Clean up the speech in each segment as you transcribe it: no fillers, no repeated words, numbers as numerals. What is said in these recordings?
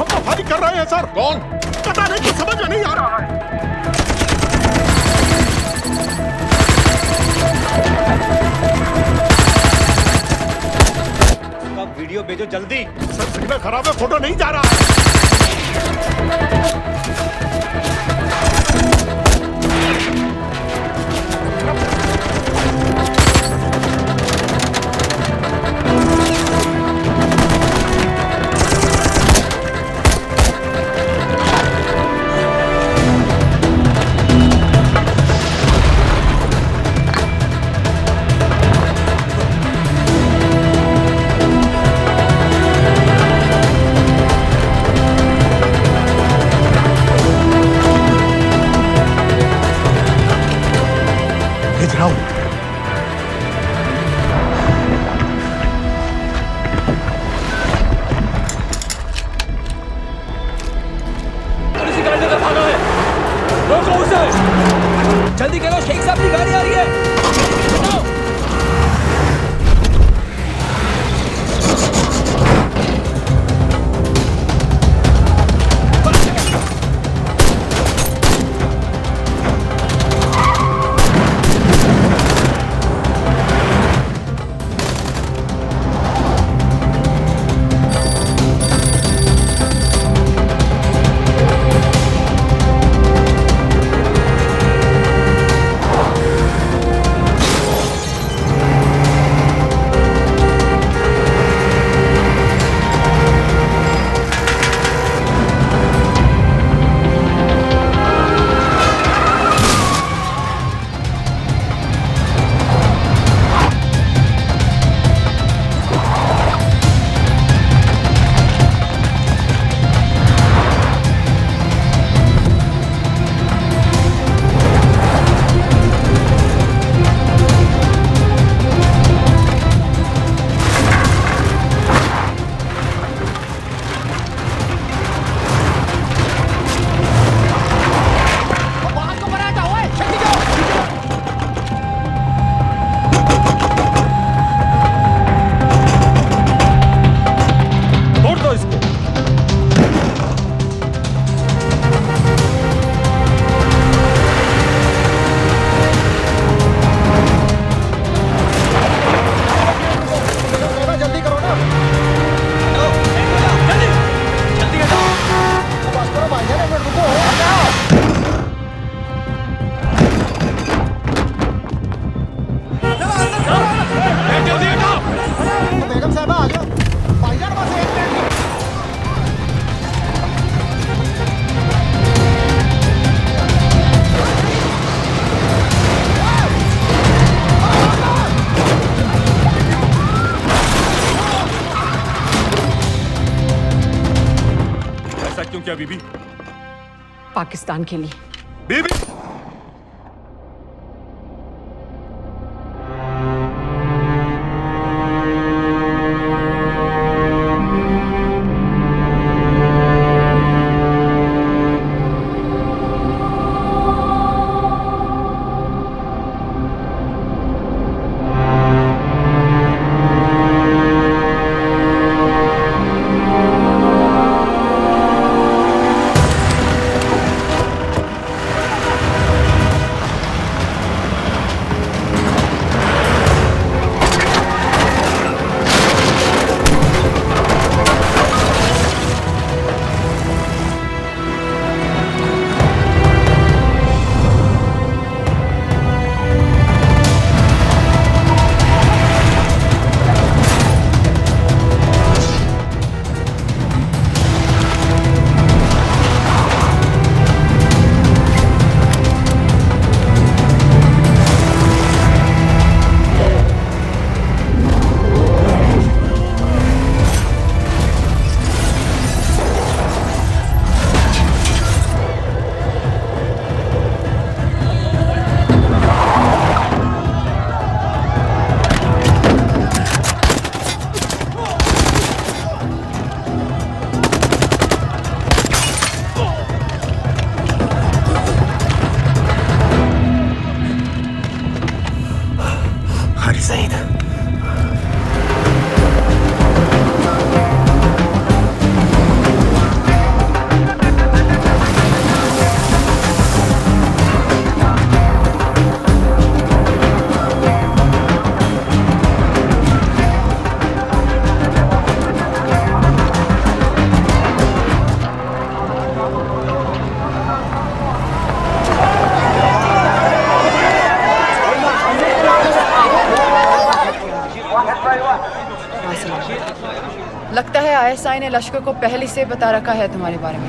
हम तो फायरिंग कर रहे हैं सर। कौन? पता नहीं, कुछ समझ में नहीं आ रहा है। उसका वीडियो भेजो जल्दी। सर सिग्नल खराब है, फोटो नहीं जा रहा है। भेज रहा हूं। रोको उसे! जल्दी करो, शेख साहब की गाड़ी आ रही है। बताओ। क्यों किया बीबी? पाकिस्तान के लिए। बीबी! है आईएसआई ने लश्कर को पहले से बता रखा है तुम्हारे बारे में।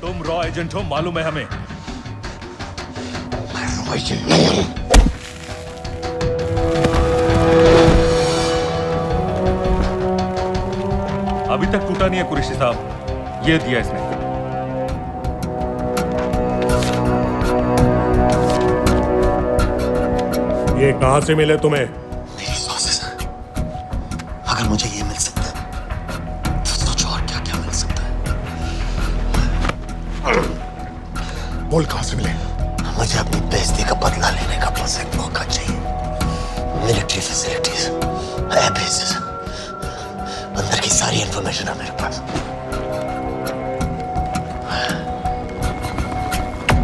तुम रॉ एजेंट हो, मालूम है हमें। मैं रॉ एजेंट नहीं हूं। अभी तक टूटा नहीं है कुरैशी साहब, ये दिया इसने। ये कहां से मिले तुम्हें? मेरी सॉसेस। अगर मुझे ये मिल सकता है तो सोचो और क्या क्या मिल सकता है। बोल कहां से मिले? मुझे अपनी बेइज्जती का बदला लेने का बस एक मौका चाहिए। मिलिट्री फैसिलिटीज, एयरबेसेस, अंदर की सारी इंफॉर्मेशन है मेरे पास।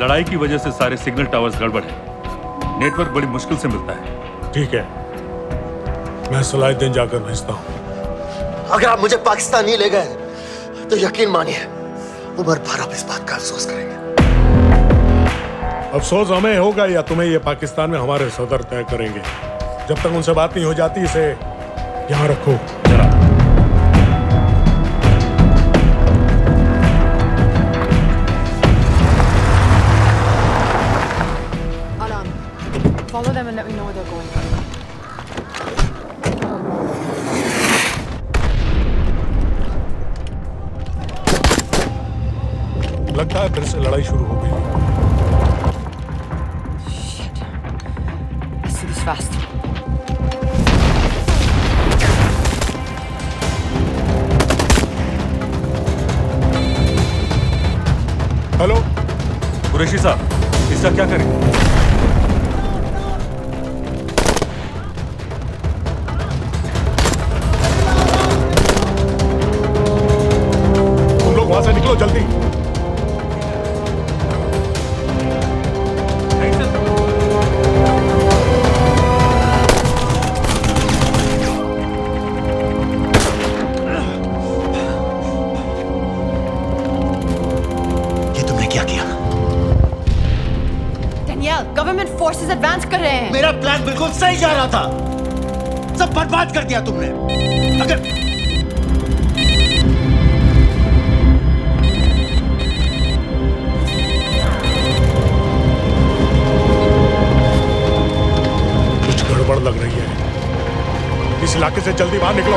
लड़ाई की वजह से सारे सिग्नल टावर्स गड़बड़ है, नेटवर्क बड़ी मुश्किल से मिलता है। ठीक है, मैं सलाहुद्दीन जाकर भेजता हूं। अगर आप मुझे पाकिस्तान नहीं ले गए तो यकीन मानिए उम्र भर आप इस बात का अफसोस करेंगे। अफसोस हमें होगा या तुम्हें ये पाकिस्तान में हमारे सदर तय करेंगे। जब तक उनसे बात नहीं हो जाती इसे यहाँ रखो। जरा Follow them and let me know where they're going. लगता है फिर से लड़ाई शुरू हो गई। Shit. Let's do this fast. Hello Qureshi साहब, इसका क्या करें? वहां से निकलो जल्दी। ये तुमने क्या किया? Danielle, गवर्नमेंट फोर्सेस एडवांस कर रहे हैं। मेरा प्लान बिल्कुल सही जा रहा था, सब बर्बाद कर दिया तुमने। अगर गड़बड़ लग रही है, इस इलाके से जल्दी बाहर निकलो।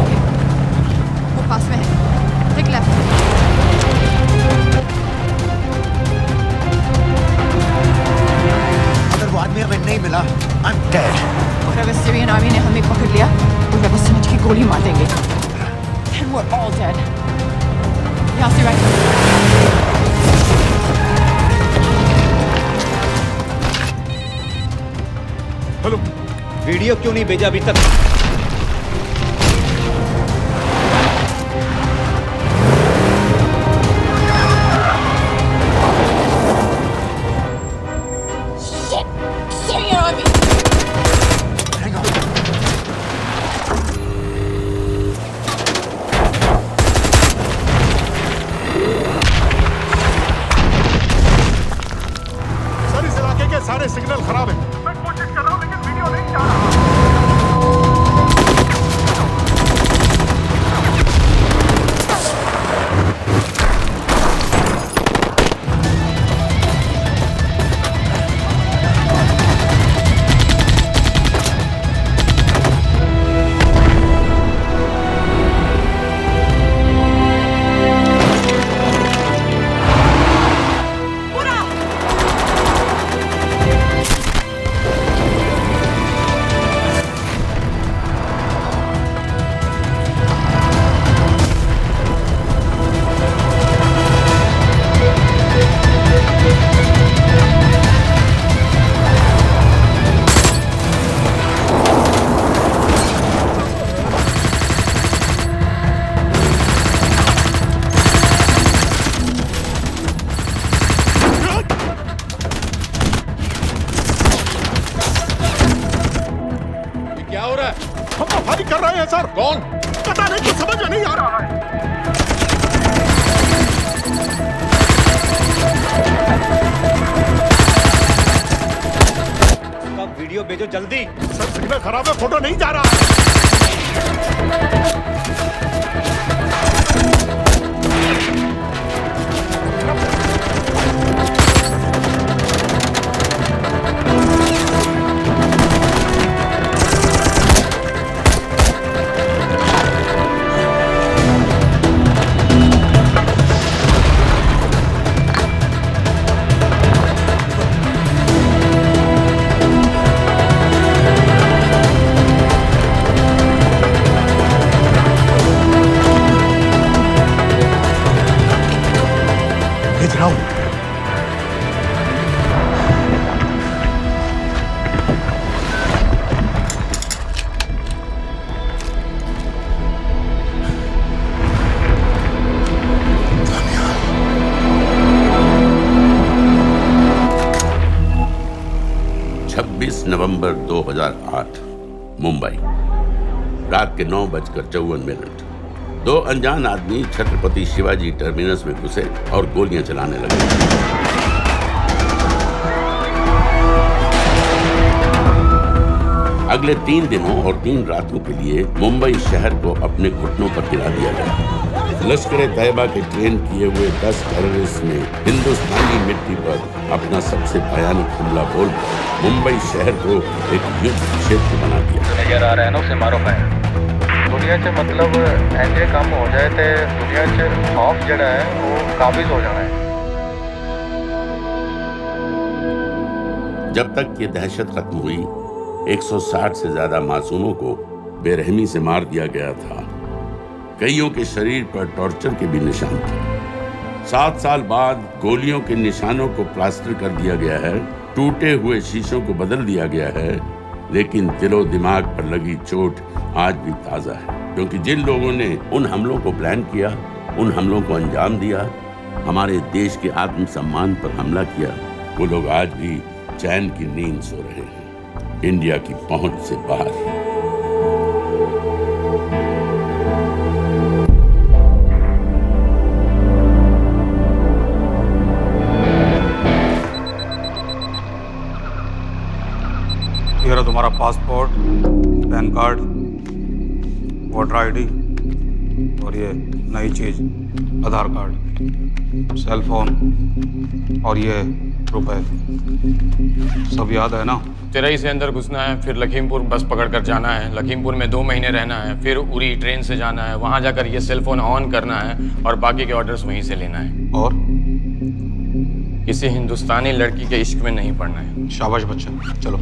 ओके, वो पास में है। Take left. अगर वो आदमी हमें नहीं मिला, I'm dead. और अगर सीरियन आर्मी ने हमें पकड़ लिया तो वे बस समझ के गोली मार देंगे। Then we're all dead. यहाँ से राइट। हेलो, वीडियो क्यों नहीं भेजा अभी तक? Syrian army. Hang on. खराब है, फोटो नहीं जा रहा है। भेज रहा हूं। 26 नवंबर 2008 मुंबई, रात के 9:54। दो अनजान आदमी छत्रपति शिवाजी टर्मिनस में घुसे और गोलियां चलाने लगे। अगले 3 दिनों और 3 रातों के लिए मुंबई शहर को अपने घुटनों पर गिरा दिया गया। लश्कर-ए-तैयबा के ट्रेन किए हुए 10 टेररिस्ट ने हिंदुस्तानी मिट्टी पर अपना सबसे भयानक हमला बोलकर मुंबई शहर को एक युद्ध क्षेत्र बना दिया। नजर आ रहा है ना, उसे मारो पाए दुनिया च मतलब ऐसे काम हो जाए तो दुनिया च खौफ जड़ा है वो काबिज हो जाना है। जब तक ये दहशत खत्म हुई, 160 से ज्यादा मासूमों को बेरहमी से मार दिया गया था। कईयों के शरीर पर टॉर्चर के भी निशान थे। 7 साल बाद गोलियों के निशानों को प्लास्टर कर दिया गया है, टूटे हुए शीशों को बदल दिया गया है, लेकिन दिलो दिमाग पर लगी चोट आज भी ताजा है। क्योंकि जिन लोगों ने उन हमलों को प्लान किया, उन हमलों को अंजाम दिया, हमारे देश के आत्मसम्मान पर हमला किया, वो लोग आज भी चैन की नींद सो रहे हैं, इंडिया की पहुंच से बाहर। ये रहा तुम्हारा passport, pan card, voter ID और ये नई चीज आधार कार्ड, सेल फोन और ये रुपए। सब याद है ना? तिरई से अंदर घुसना है, फिर लखीमपुर बस पकड़कर जाना है, लखीमपुर में 2 महीने रहना है, फिर उरी ट्रेन से जाना है, वहां जाकर ये सेल फोन ऑन करना है और बाकी के ऑर्डर्स वहीं से लेना है। और किसी हिंदुस्तानी लड़की के इश्क में नहीं पड़ना है। शाबाश बच्चा, चलो।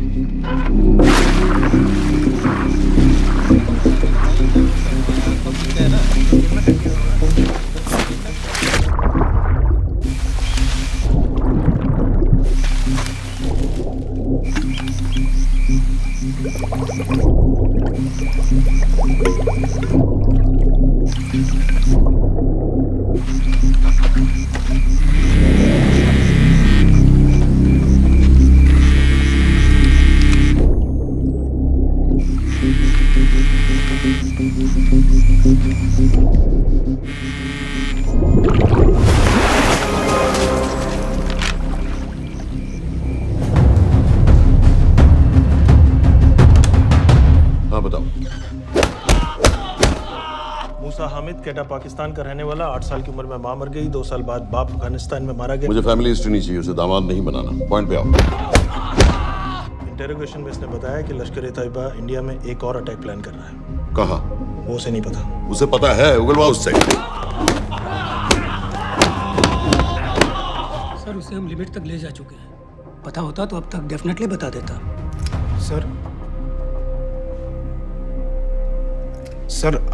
कैटा पाकिस्तान का रहने वाला, 8 साल की उम्र में मां मर गई, 2 साल बाद बाप अफगानिस्तान में मारा गया। मुझे फैमिली हिस्ट्री नहीं चाहिए, उसे दामाद नहीं बनाना। पॉइंट पे आओ। इंटरोगेशन में इसने बताया कि लश्कर-ए-तैयबा इंडिया में एक और अटैक प्लान कर रहा है। कहाँ? वो उसे नहीं पता। उसे पता है, उगलवा उससे। सर उसे हम लिमिट तक ले जा चुके हैं। पता होता तो अब तक डेफिनेटली बता देता। सर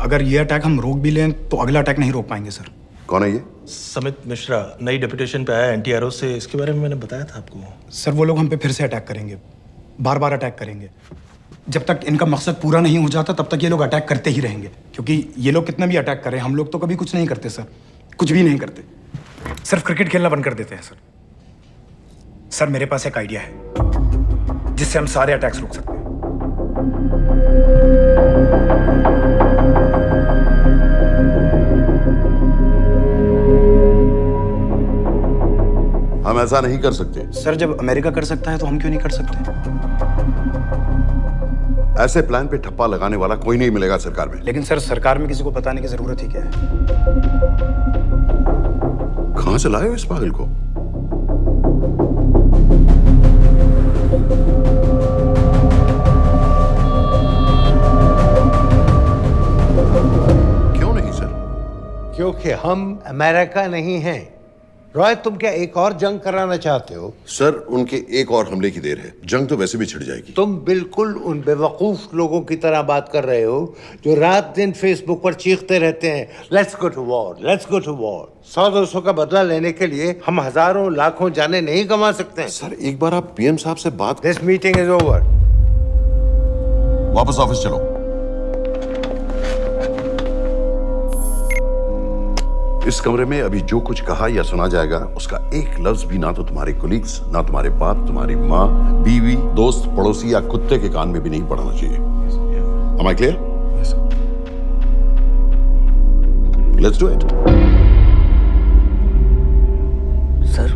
अगर ये अटैक हम रोक भी लें तो अगला अटैक नहीं रोक पाएंगे सर। कौन है ये? समित मिश्रा, नई डेपुटेशन पे आया एनटीआरओ से। इसके बारे में मैंने बताया था आपको। सर वो लोग हम पे फिर से अटैक करेंगे, बार बार अटैक करेंगे। जब तक इनका मकसद पूरा नहीं हो जाता तब तक ये लोग अटैक करते ही रहेंगे। क्योंकि ये लोग कितना भी अटैक करें, हम लोग तो कभी कुछ नहीं करते सर, कुछ भी नहीं करते। सिर्फ क्रिकेट खेलना बंद कर देते हैं सर। सर मेरे पास एक आइडिया है जिससे हम सारे अटैक्स रोक सकते हैं। हम ऐसा नहीं कर सकते। सर जब अमेरिका कर सकता है तो हम क्यों नहीं कर सकते? ऐसे प्लान पे ठप्पा लगाने वाला कोई नहीं मिलेगा सरकार में। लेकिन सर सरकार में किसी को बताने की जरूरत ही क्या है? कहां से लाए हो इस पागल को? क्यों नहीं सर? क्योंकि हम अमेरिका नहीं हैं। रॉय, तुम क्या एक और जंग कराना चाहते हो? सर उनके एक और हमले की देर है, जंग तो वैसे भी छिड़ जाएगी। तुम बिल्कुल उन बेवकूफ लोगों की तरह बात कर रहे हो जो रात दिन फेसबुक पर चीखते रहते हैं, let's go to war, let's go to war. 100-200 का बदला लेने के लिए हम हजारों लाखों जाने नहीं कमा सकते हैं। सर एक बार आप पीएम साहब से बात। This meeting is over. वापस ऑफिस चलो। इस कमरे में अभी जो कुछ कहा या सुना जाएगा उसका एक लफ्ज भी ना तो तुम्हारे कोलीग्स, ना तुम्हारे बाप, तुम्हारी माँ, बीवी, दोस्त, पड़ोसी या कुत्ते के कान में भी नहीं पड़ना चाहिए। Am I clear? Yes, sir. Let's do it. Sir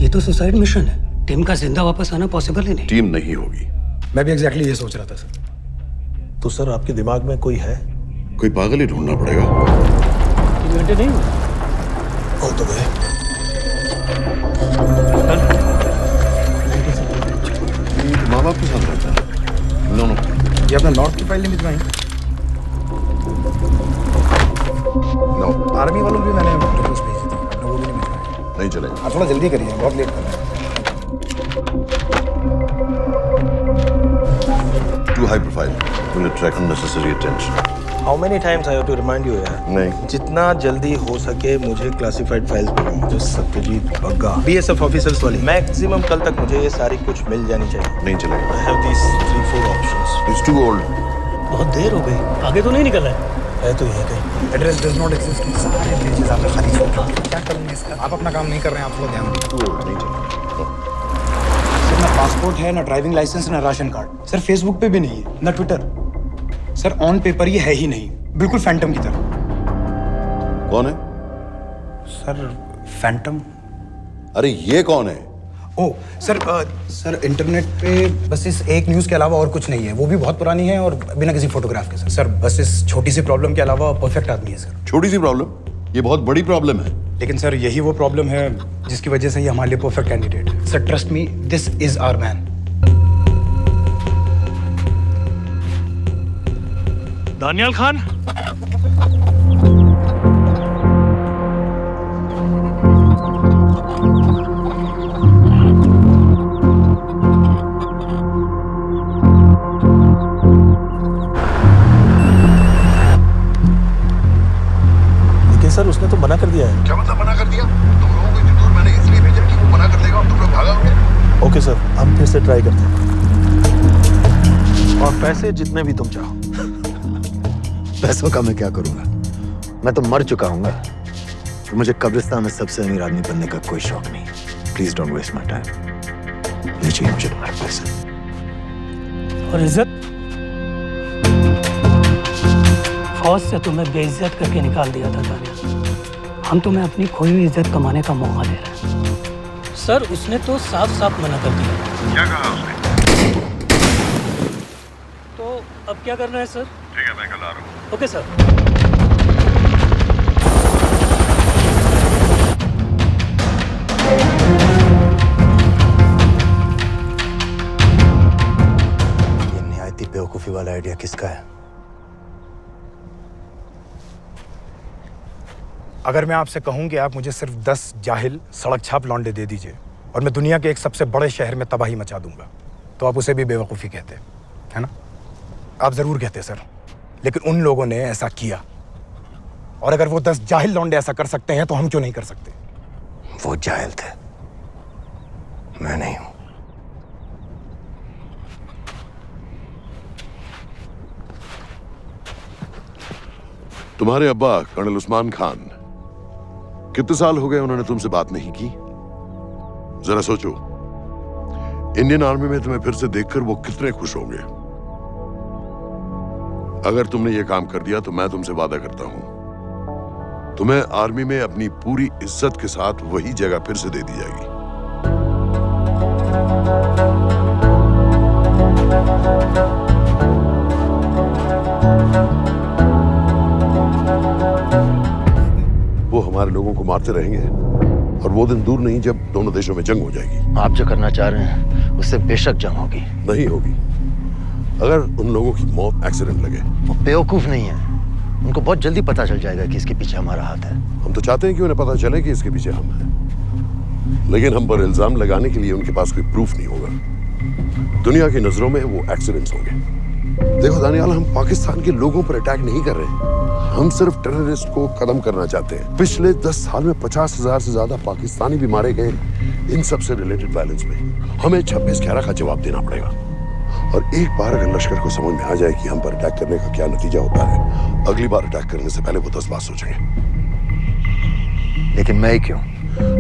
ये तो सुसाइड मिशन है। टीम का जिंदा वापस आना पॉसिबल ही नहीं। टीम नहीं होगी। मैं भी एग्जैक्टली ये सोच रहा था सर। तो सर आपके दिमाग में कोई है? कोई पागल ही ढूंढना पड़ेगा। 3 घंटे नहीं हुए। हो तो गए। माँ बाप के साथ रहता है? नो नो, ये अपना नॉर्थ की फाइल नहीं भिजवाई? नो। आर्मी वालों भी मैंने रिक्वेस्ट भेजी थी, वो भी नहीं भिजवाई। नहीं चलेगा। आप थोड़ा जल्दी करिए, बहुत लेट कर रहे हैं। Too high profile. Will attract unnecessary attention. How many times I have to remind you यार? नहीं। जितना जल्दी हो सके मुझे क्लासिफाइड फाइल्स भेजो, जो सत्यजीत बग्गा BSF ऑफिसर्स वाली। मैक्सिमम कल तक मुझे ये सारी कुछ मिल जानी चाहिए। नहीं चलेगा। I have these 3-4 options. It's too old. बहुत देर हो गई, आगे तो नहीं निकल रहा है तो ये कहीं। Address does not exist. सारे पेजेस आपने खाली छोड़ दिए। क्या करूंगा इसका? आप अपना काम नहीं कर रहे हैं, आप थोड़ा ध्यान दीजिए। नहीं चलेगा। सर ना पासपोर्ट है, ना ड्राइविंग लाइसेंस, ना राशन कार्ड। सर फेसबुक पे भी नहीं है, ना ट्विटर। सर ऑन पेपर ये है ही नहीं, बिल्कुल फैंटम की तरह। कौन है? Sir Phantom. अरे ये कौन है? ओ सर सर इंटरनेट पे बस इस एक न्यूज़ के अलावा और कुछ नहीं है, वो भी बहुत पुरानी है और बिना किसी फोटोग्राफ के। सर बस इस छोटी सी प्रॉब्लम के अलावा परफेक्ट आदमी है सर। छोटी सी प्रॉब्लम? ये बहुत बड़ी प्रॉब्लम है। लेकिन सर यही वो प्रॉब्लम है जिसकी वजह से ये हमारे लिए परफेक्ट कैंडिडेट है। Sir trust me, this is our man. Daniyal Khan. लेकिन सर उसने तो मना कर दिया है। क्या मतलब मना कर दिया? तुम लोगों को इतनी दूर मैंने इसलिए भेजा कि वो मना कर देगा और तुम लोग भागोगे। ओके सर, हम फिर से ट्राई करते हैं। और पैसे जितने भी तुम चाहो। पैसों का मैं क्या करूंगा? मैं तो मर चुका हूँ। मुझे कब्रिस्तान में सबसे अमीर आदमी बनने का कोई शौक नहीं। Please don't waste my time. नहीं चाहिए मुझे तुम्हारे पैसे। और इज्जत? फौज से तुम्हें बेइज्जत करके निकाल दिया था दानिया। हम तुम्हें अपनी खोई हुई इज्जत कमाने का मौका दे रहे हैं। सर उसने तो साफ साफ मना कर दिया। क्या कहा उसने? तो अब क्या करना है सर? ठीक है, मैं कल आ रहा हूँ। Okay sir. ये निहायती बेवकूफी वाला आइडिया किसका है? अगर मैं आपसे कहूं कि आप मुझे सिर्फ 10 जाहिल सड़क छाप लौंडे दे दीजिए और मैं दुनिया के एक सबसे बड़े शहर में तबाही मचा दूंगा, तो आप उसे भी बेवकूफ़ी कहते, है ना? आप ज़रूर कहते सर, लेकिन उन लोगों ने ऐसा किया। और अगर वो 10 जाहिल लौंडे ऐसा कर सकते हैं तो हम क्यों नहीं कर सकते? वो जाहिल थे, मैं नहीं हूं। तुम्हारे अब्बा कर्नल उस्मान खान, कितने साल हो गए उन्होंने तुमसे बात नहीं की? जरा सोचो, इंडियन आर्मी में तुम्हें फिर से देखकर वो कितने खुश होंगे। अगर तुमने ये काम कर दिया तो मैं तुमसे वादा करता हूं, तुम्हें आर्मी में अपनी पूरी इज्जत के साथ वही जगह फिर से दे दी जाएगी। वो हमारे लोगों को मारते रहेंगे और वो दिन दूर नहीं जब दोनों देशों में जंग हो जाएगी। आप जो करना चाह रहे हैं उससे बेशक जंग होगी। नहीं होगी। अगर उन लोगों की मौत एक्सीडेंट लगे। वो बेवकूफ नहीं है, उनको बहुत जल्दी पता चल जाएगा कि इसके पीछे हमारा हाथ है। हम तो चाहते हैं कि उन्हें पता चले कि इसके पीछे हम हैं, लेकिन हम पर इल्जाम लगाने के लिए उनके पास कोई प्रूफ नहीं होगा। दुनिया की नजरों में वो एक्सीडेंट्स होंगे। देखो दानियाल, हम पाकिस्तान के लोगों पर अटैक नहीं कर रहे, हम सिर्फ टेररिस्ट को खत्म करना चाहते हैं। पिछले 10 साल में 50,000 से ज्यादा पाकिस्तानी भी मारे गए इन सब से रिलेटेड वायलेंस में। हमें 26/11 का जवाब देना पड़ेगा। और एक बार अगर लश्कर को समझ में आ जाए कि हम पर अटैक करने का क्या नतीजा होता है, अगली बार अटैक करने से पहले वो 10 बार सोचेंगे। लेकिन मैं क्यों?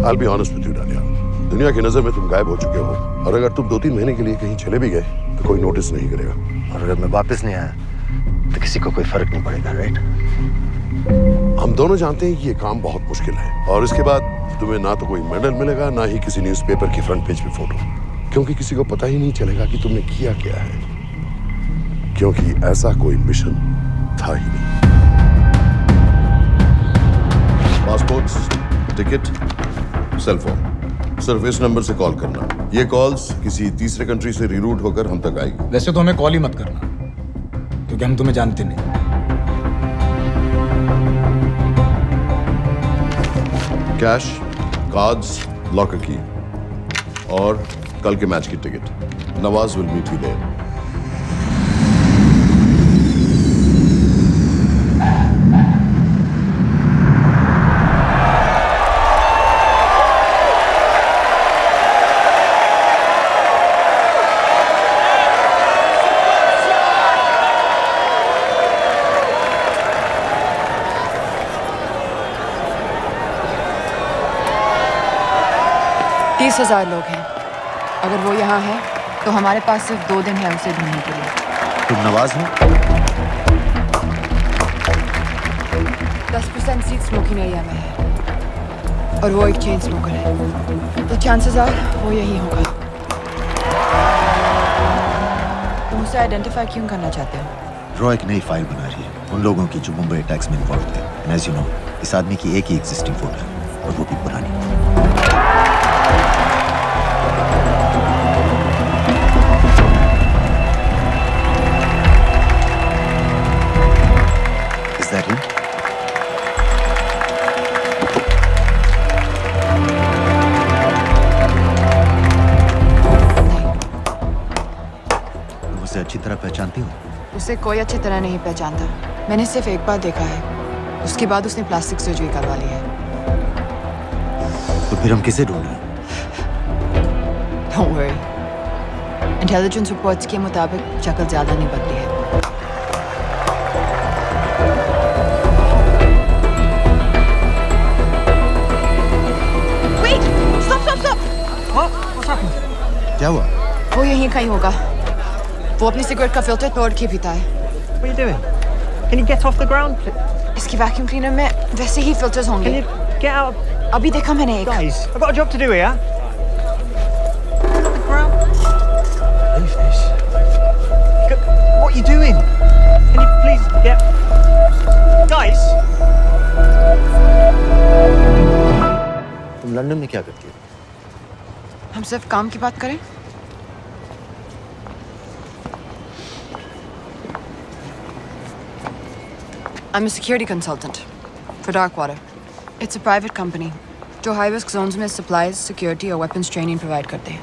I'll be honest with you, Daniyal, दुनिया की नजर में तुम गायब हो चुके हो, और अगर तुम 2-3 महीने के लिए कहीं चले भी गए तो कोई नोटिस नहीं करेगा। और अगर मैं वापस नहीं आया तो किसी को कोई फर्क नहीं पड़ेगा, राइट? हम दोनों जानते हैं कि ये काम बहुत मुश्किल है, और इसके बाद तुम्हें ना तो कोई मेडल मिलेगा, ना ही किसी न्यूज़पेपर की फ्रंट पेज पे फोटो, क्योंकि किसी को पता ही नहीं चलेगा कि तुमने किया क्या है, क्योंकि ऐसा कोई मिशन था ही नहीं। पासपोर्ट्स, टिकट, सेल फोन, सिर्फ इस नंबर से कॉल करना। ये कॉल्स किसी तीसरे कंट्री से रीरूट होकर हम तक आएगी। वैसे तो हमें कॉल ही मत करना, क्योंकि हम तुम्हें जानते नहीं। कैश, कार्ड्स, लॉकर की और कल के मैच की टिकट। Nawaz will meet you there. तीस 30,000 लोग हैं। अगर वो यहाँ है तो हमारे पास सिर्फ 2 दिन है उसे ढूंढने के लिए। तुम नवाज हो? 10% सीट स्मोकिंग एरिया में है और वो एक चेन स्मोकर है, तो चांसेस आर वो यही होगा। तुम उसे आइडेंटिफाई क्यों करना चाहते हो? रॉ एक नई फाइल बना रही है उन लोगों की जो मुंबई अटैक्स में इन्वॉल्व थे। एंड एज यू नो, इस आदमी की एक ही एग्जिस्टिंग फोटो है और वो भी पुरानी। Is that him? तुम उसे अच्छी तरह पहचानती हो? उसे कोई अच्छी तरह नहीं पहचानता। मैंने सिर्फ एक बार देखा है, उसके बाद उसने प्लास्टिक सर्जरी करवा ली है। तो फिर हम किसे ढूंढें? Don't worry. इंटेलिजेंस रिपोर्ट्स के मुताबिक शक्ल ज्यादा नहीं बदली है। Wait! Stop! क्या हुआ? वो यहीं कहीं होगा। वो अपनी सिगरेट का फिल्टर तोड़ के पीता है। What are you doing? Can you get off the ground? इसकी वैक्यूम क्लीनर में वैसे ही फिल्टर्स होंगे। Can you get out? अभी देखा मैंने एक। Guys, I've got a job to do here. The ground. Leave this. What are you doing? Can you please get... Guys! तुम London में क्या करती हो? हम सिर्फ काम की बात करें? I'm a security consultant for Darkwater. It's a private company जो high risk zones में supplies, security और weapons training provide करते हैं।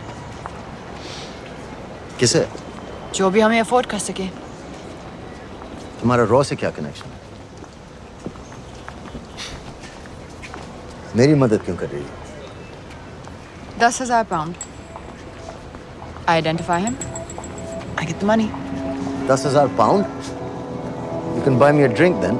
किसे? जो भी हमें afford कर सके। तुम्हारा रॉ से क्या कनेक्शन है? मेरी मदद क्यों कर रही है? 10,000 pound. I identify him. I get the money. 10,000 pound? You can buy me a drink then.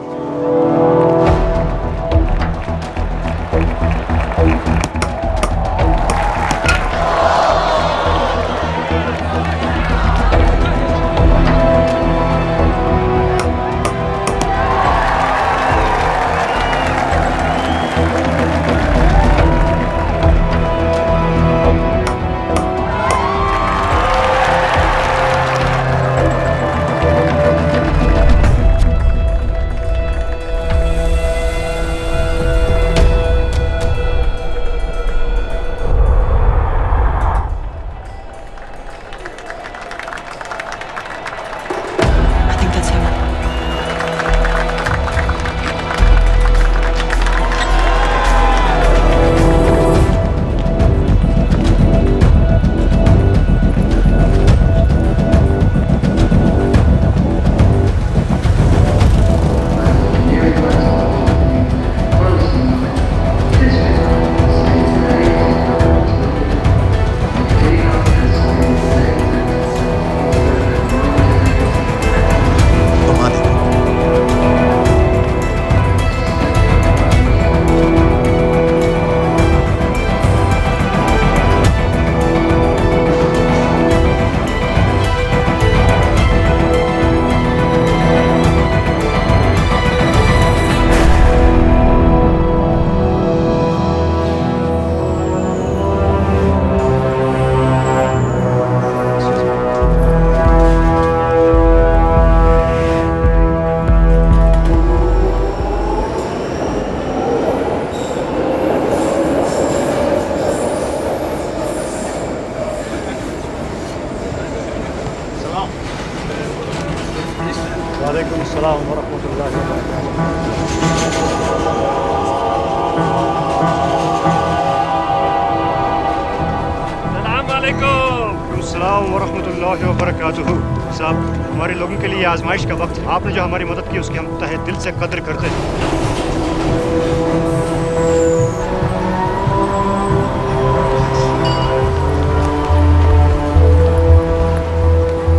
अस्सलाम वरहमतुल्लाहि वबरकातुहू। साहब, हमारे लोगों के लिए आजमाइश का वक्त, आपने जो हमारी मदद की उसकी हम तहे दिल से कद्र करते हैं।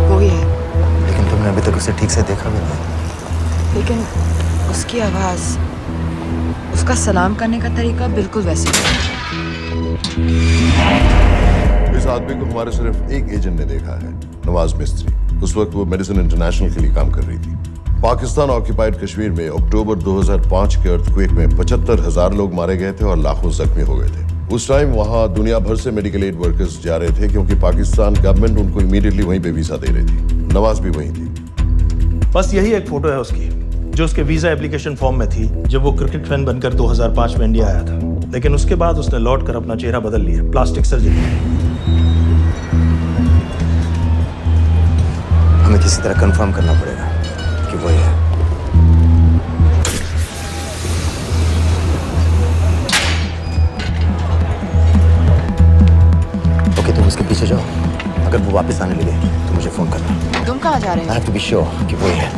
वो ही है, लेकिन तुमने अभी तक उसे ठीक से देखा भी नहीं। लेकिन उसकी आवाज, उसका सलाम करने का तरीका बिल्कुल वैसे ही है। इस आदमी को हमारे सिर्फ एक एजेंट ने देखा है, नवाज मिस्त्री। उस वक्त वो मेडिसिन इंटरनेशनल के लिए काम कर रही थी। पाकिस्तान ऑक्यूपाइड कश्मीर में अक्टूबर 2005 के अर्थक्वेक में 75,000 लोग मारे गए थे और लाखों जख्मी हो गए थे। उस टाइम वहां दुनिया भर से मेडिकल एड वर्कर्स जा रहे थे क्योंकि पाकिस्तान गवर्नमेंट उनको इमीडिएटली वहीं पे वीजा दे रही थी। नवाज भी वहीं थी। बस यही एक फोटो है उसकी, जो उसके वीजा एप्लीकेशन फॉर्म में थी जब वो क्रिकेट फैन बनकर 2005 में इंडिया आया था। लेकिन उसके बाद उसने लौट कर अपना चेहरा बदल लिया, प्लास्टिक सर्जरी। हमें किसी तरह कंफर्म करना पड़ेगा कि वो है। ओके, तुम उसके पीछे जाओ। अगर वो वापस आने लगे तो मुझे फोन करना। तुम कहाँ जा रहे हो? I have to be sure कि वो है।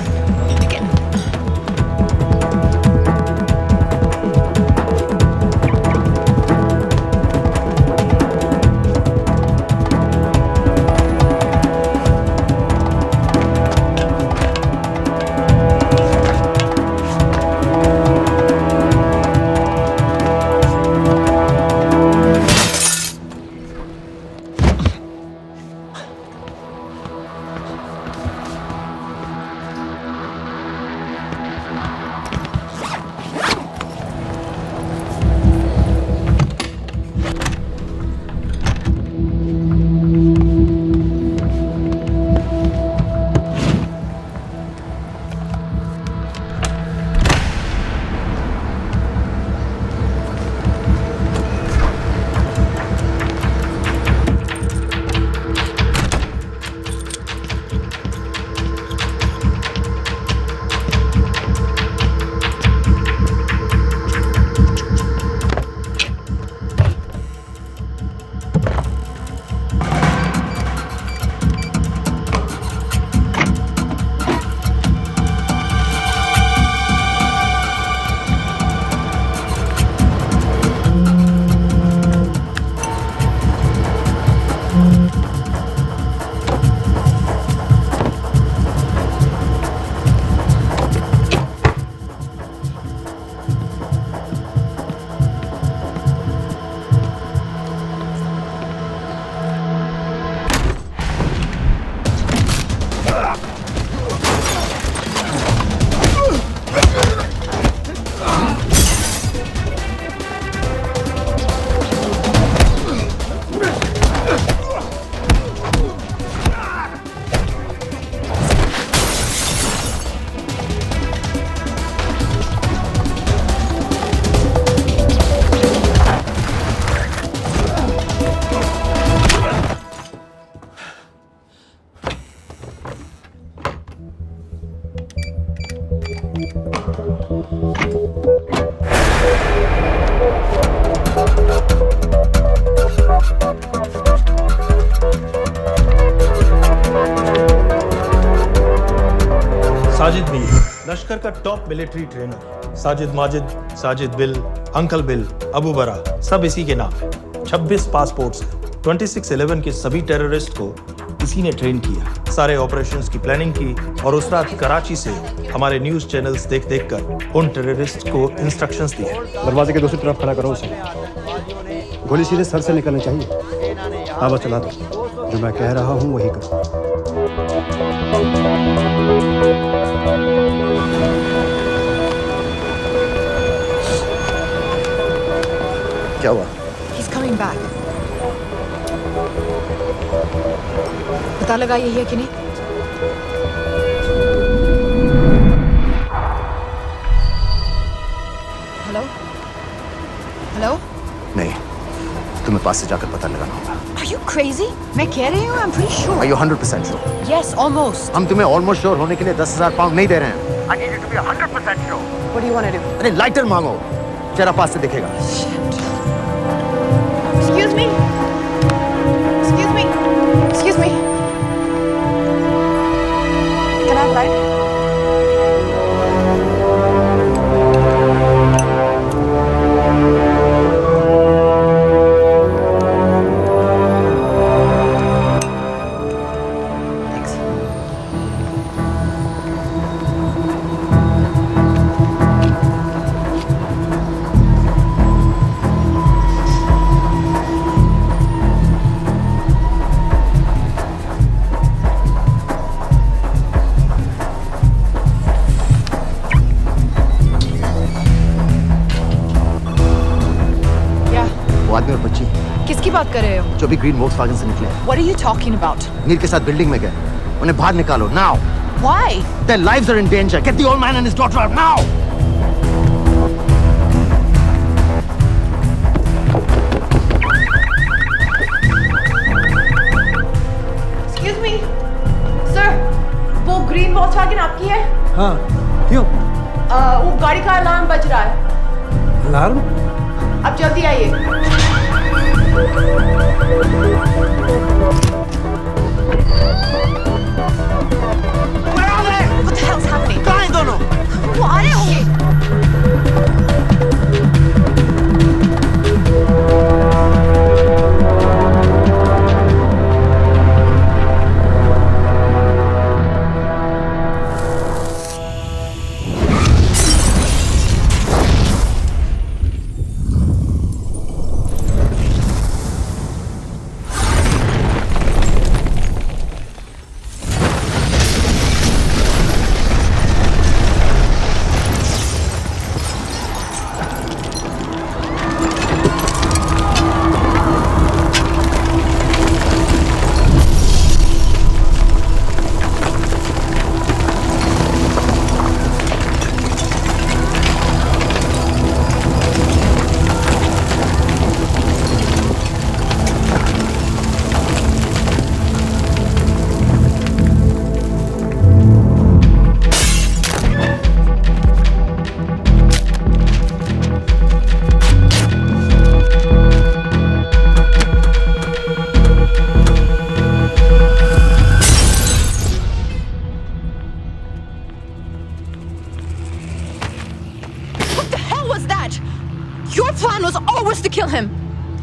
साजिद बिल, लश्कर का top military trainer. Sajid Majid, Sajid bill, uncle bill, Abu बरा, सब इसी के नाम है। 26 पासपोर्ट्स हैं। 26/11 के सभी टेररिस्ट को इसी ने ट्रेन किया, सारे ऑपरेशंस की प्लानिंग की और उस रात कराची से हमारे न्यूज चैनल्स देख देख कर उन टेररिस्ट को इंस्ट्रक्शंस दिए। दरवाजे के दूसरी तरफ खड़ा करो उसे। गोली सीधे सर से निकलनी चाहिए। हाँ, बस चला दो। जो मैं कह रहा हूँ वही करो। क्या हुआ? He's coming back. पता लगा यही है कि नहीं? हेलो? हेलो? नहीं, तुम्हें पास से जाकर पता लगाना होगा। Are you crazy? मैं कह रही हूँ, I'm pretty sure. Are you 100% sure? Yes, almost. हम तुम्हें almost sure होने के लिए 10,000 पाउंड नहीं दे रहे हैं। I need you to be 100% sure. What do you want to do? अरे लाइटर मांगो, चेहरा पास से दिखेगा। Excuse me. Excuse me. Excuse me. किसकी बात कर रहे हो? जो भी ग्रीन वोक्सवैगन से निकले। What are you talking about? Mir के साथ बिल्डिंग में गए, उन्हें बाहर निकालो now. Why? Their lives are in danger. Get the old man and his daughter out now. Excuse me, sir. वो ग्रीन वोक्सवैगन आपकी है? हाँ, क्यों? वो गाड़ी का अलार्म बज रहा है। अलार्म? अब जल्दी आइए। What the hell's happening? कहाँ हैं दोनों? वो आ रहे होंगे।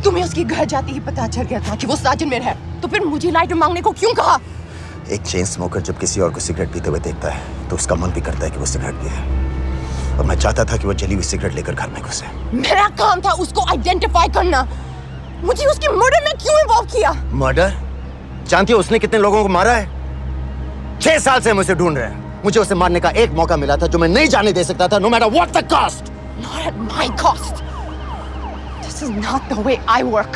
तुम्हें उसके घर जाते ही पता चल गया था कि वो साजन में है, तो फिर मुझे लाइटर मांगने को क्यों कहा? एक चेन स्मोकर जब किसी और को सिगरेट पीते हुए देखता है तो उसका मन भी करता है कि वो सिगरेट पिए, और मैं चाहता था कि वो जली हुई सिगरेट लेकर घर में घुसे। मेरा काम था उसको आइडेंटिफाई करना। मुझे उसके मर्डर में क्यों इन्वॉल्व किया? मर्डर? जानती हो उसने कितने लोगों को मारा है? 6 साल से हम उसे ढूंढ रहे हैं। मुझे उसे मारने का एक मौका मिला था जो मैं नहीं जाने दे सकता था, no matter what the cost. Not at my cost. This is not the way I work.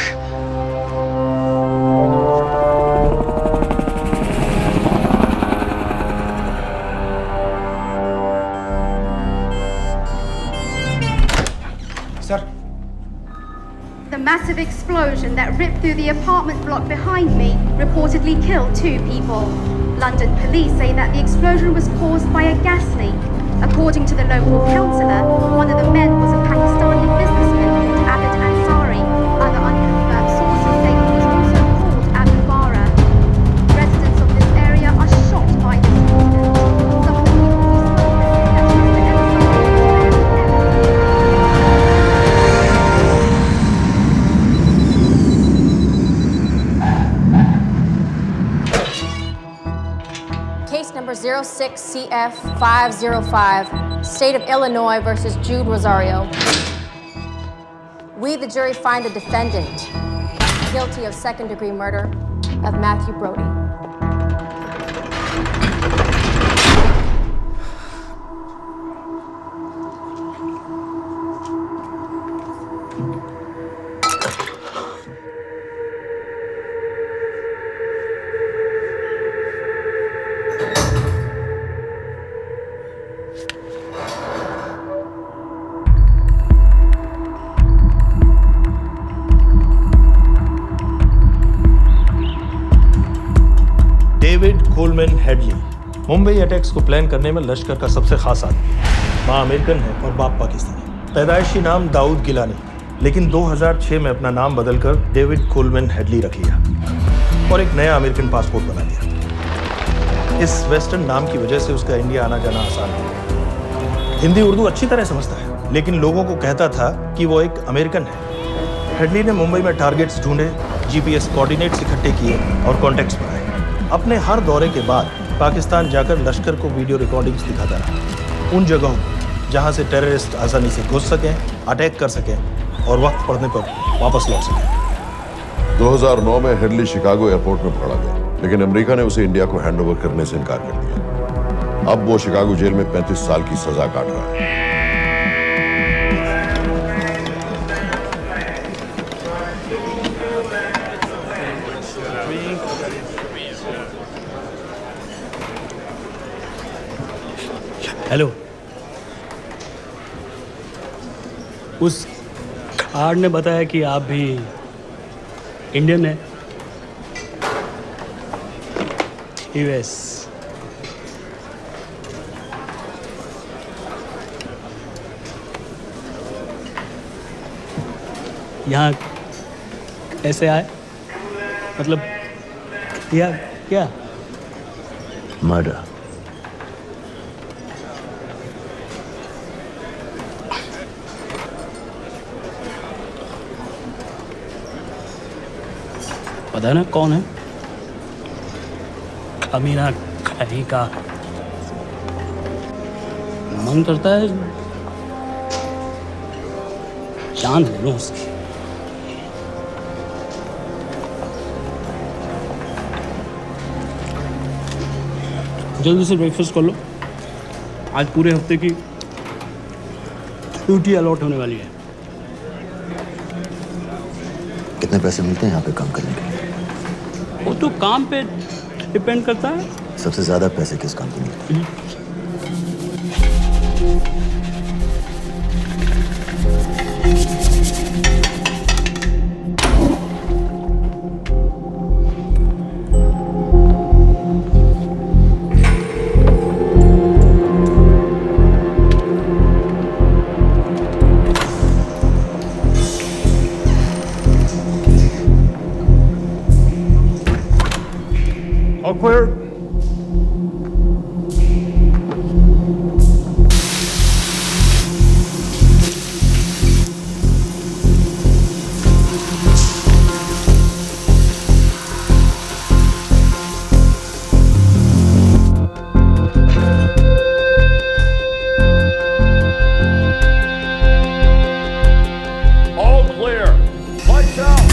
Sir. The massive explosion that ripped through the apartment block behind me reportedly killed 2 people. London police say that the explosion was caused by a gas leak. According to the local councillor, one of the men was a Pakistani businessman called Abid Ansari. Other unconfirmed sources say he was also called Abu Bara. Residents of this area are shocked by this incident. Some of the people we spoke with say that Mr. Case number 06CF505, State of Illinois versus Jude Rosario. We, the jury, find the defendant guilty of second-degree murder of Matthew Brody. David Coleman Headley Mumbai attacks को plan करने में लश्कर का सबसे खास आदमी। माँ American है और बाप पाकिस्तानी। पैदाइशी नाम दाऊद गिलानी, लेकिन 2006 में अपना नाम बदलकर डेविड कोलमैन हेडली रख लिया और एक नया अमेरिकन पासपोर्ट बना लिया। इस वेस्टर्न नाम की वजह से उसका इंडिया आना जाना आसान है। हिंदी उर्दू अच्छी तरह समझता है, लेकिन लोगों को कहता था कि वो एक अमेरिकन है। हेडली ने मुंबई में टारगेट्स ढूंढे, जीपीएस कोऑर्डिनेट्स इकट्ठे किए और कॉन्टेक्ट्स बनाए। अपने हर दौरे के बाद पाकिस्तान जाकर लश्कर को वीडियो रिकॉर्डिंग्स दिखाता रहा, उन जगहों जहां से टेररिस्ट आसानी से घुस सकें, अटैक कर सकें और वक्त पड़ने पर वापस लौट सकें। 2009 में हेडली शिकागो एयरपोर्ट में पकड़ा गया, लेकिन अमेरिका ने उसे इंडिया को हैंडओवर करने से इनकार कर दिया। अब वो शिकागो जेल में 35 साल की सजा काट रहा है। उस कार्ड ने बताया कि आप भी इंडियन है। यूएस। यहाँ कैसे आए? मतलब क्या क्या? मर्डर। पता ना कौन है? कमीना कहीं का। मन करता है जान ले लो उसकी। जल्दी से ब्रेकफास्ट कर लो, आज पूरे हफ्ते की ड्यूटी अलॉट होने वाली है। कितने पैसे मिलते हैं यहाँ पे काम करने के लिए? वो तो काम पे डिपेंड करता है। सबसे ज्यादा पैसे किस काम पे मिलते हैं? All clear. All clear. Lights out.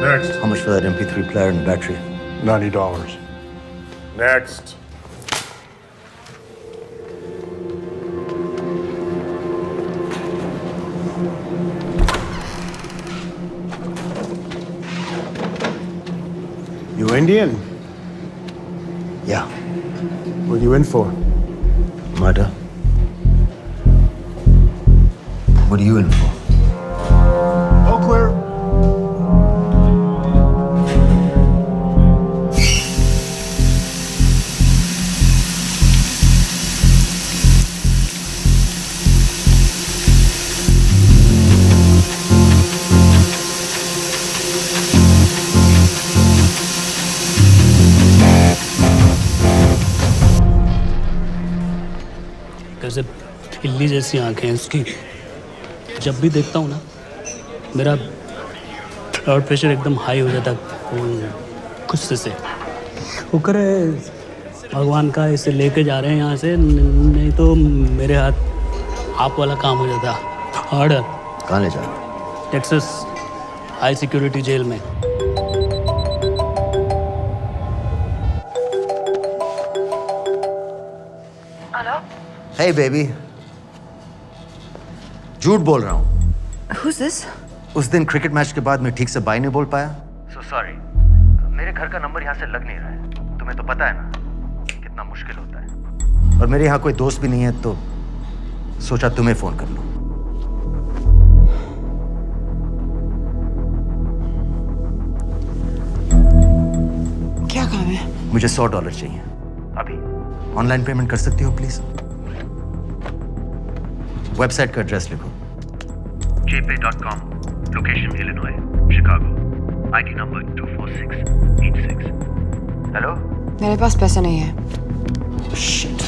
Next. How much for that MP3 player and battery? $90. Next. You Indian? Yeah. What are you in for? Murder. What are you in for? All clear. कैसे हिल्ली जैसी आंखें हैं उसकी। जब भी देखता हूँ ना मेरा ब्लड प्रेशर एकदम हाई हो जाता गुस्से से। शुक्र है भगवान का इसे लेके जा रहे हैं यहाँ से, नहीं तो मेरे हाथ आप वाला काम हो जाता। ऑर्डर। कहाँ ले जा रहे हो? टेक्सास हाई सिक्योरिटी जेल में। Hey baby. झूठ बोल रहा हूँ। Who's this? उस दिन क्रिकेट मैच के बाद मैं ठीक से बाय नहीं बोल पाया। So sorry. मेरे घर का नंबर यहाँ से लग नहीं रहा है। तुम्हें तो पता है ना कितना मुश्किल होता है। और मेरे यहाँ कोई दोस्त भी नहीं है तो सोचा तुम्हें फोन कर लूं। क्या काम है? मुझे $100 चाहिए। अभी? ऑनलाइन पेमेंट कर सकती हो प्लीज? वेबसाइट का एड्रेस लिखो। jpay.com. Location Illinois, Chicago. ID number 24686. Hello? मेरे पास पैसे नहीं है। Shit.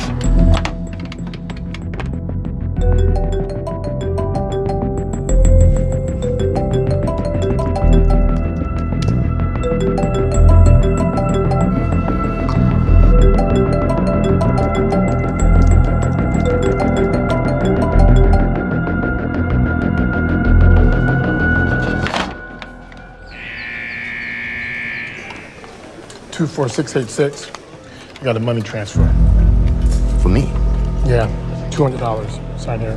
$24686. I got a money transfer. For me? Yeah, $200. Sign here.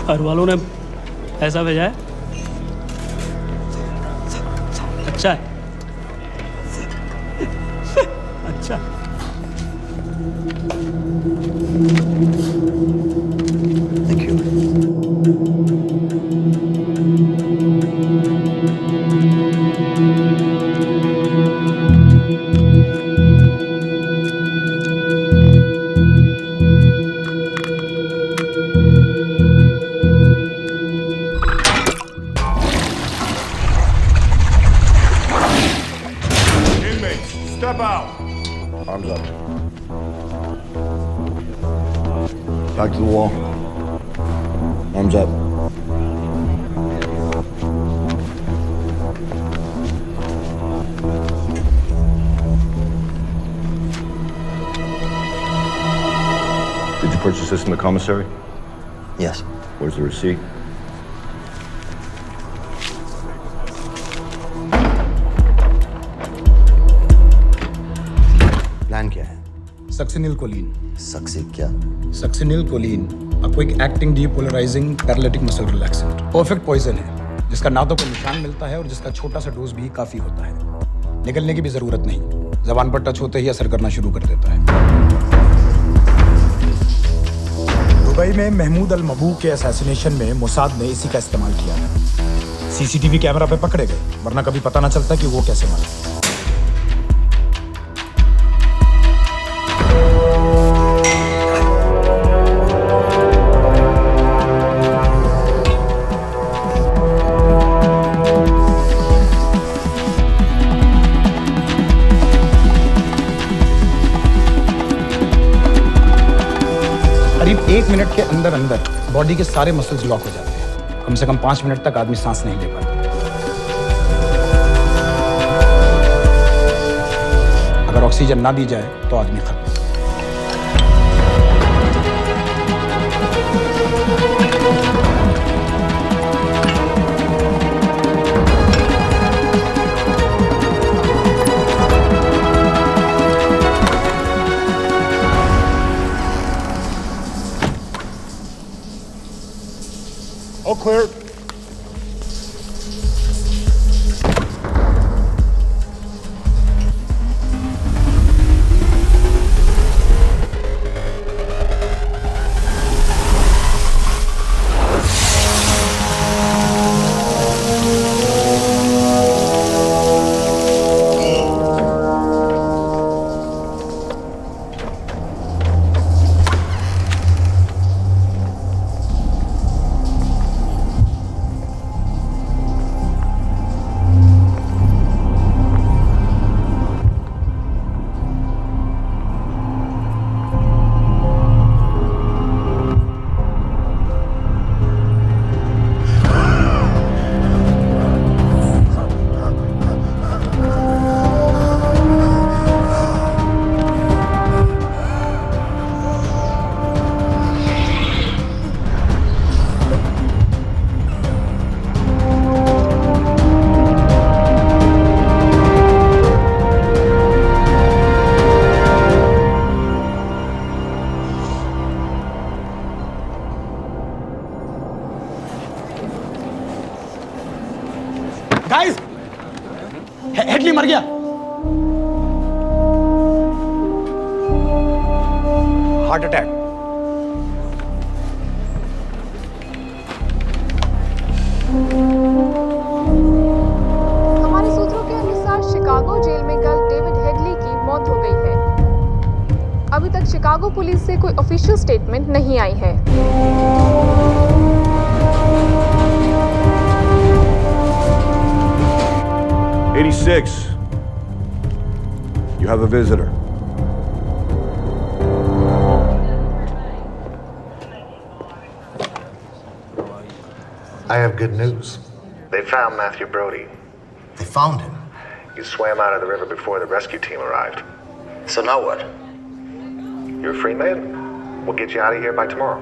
घर वालों ने पैसा भेजा है? अच्छा है। अच्छा। Thank you. Step out. Arms up. Back to the wall. Arms up. Did you purchase this in the commissary? Yes. Where's the receipt? Plan क्या है? Succinylcholine. सक्सी क्या? Succinylcholine, a quick acting depolarizing paralytic muscle relaxant। Perfect poison है, जिसका ना तो कोई निशान मिलता है और जिसका छोटा सा डोज भी काफी होता है। निकलने की भी जरूरत नहीं, जबान पर टच होते ही असर करना शुरू कर देता है। दुबई में महमूद अल मबूक के असैसिनेशन में मोसाद ने इसी का इस्तेमाल किया था। सीसीटीवी कैमरा पे पकड़े गए, वरना कभी पता ना चलता कि वो कैसे मरा। करीब 1 मिनट के अंदर अंदर बॉडी के सारे मसल्स लॉक हो जाते हैं। कम से कम 5 मिनट तक आदमी सांस नहीं ले पाता। अगर ऑक्सीजन ना दी जाए तो आदमी खत्म। All clear. गाइस, हेडली मर गया। Heart attack. हमारे सूत्रों के अनुसार शिकागो जेल में कल डेविड हेडली की मौत हो गई है। अभी तक शिकागो पुलिस से कोई ऑफिशियल स्टेटमेंट नहीं आई है। 86. You have a visitor. I have good news. They found Matthew Brody. They found him? He swam out of the river before the rescue team arrived. So now what? You're a free man. We'll get you out of here by tomorrow.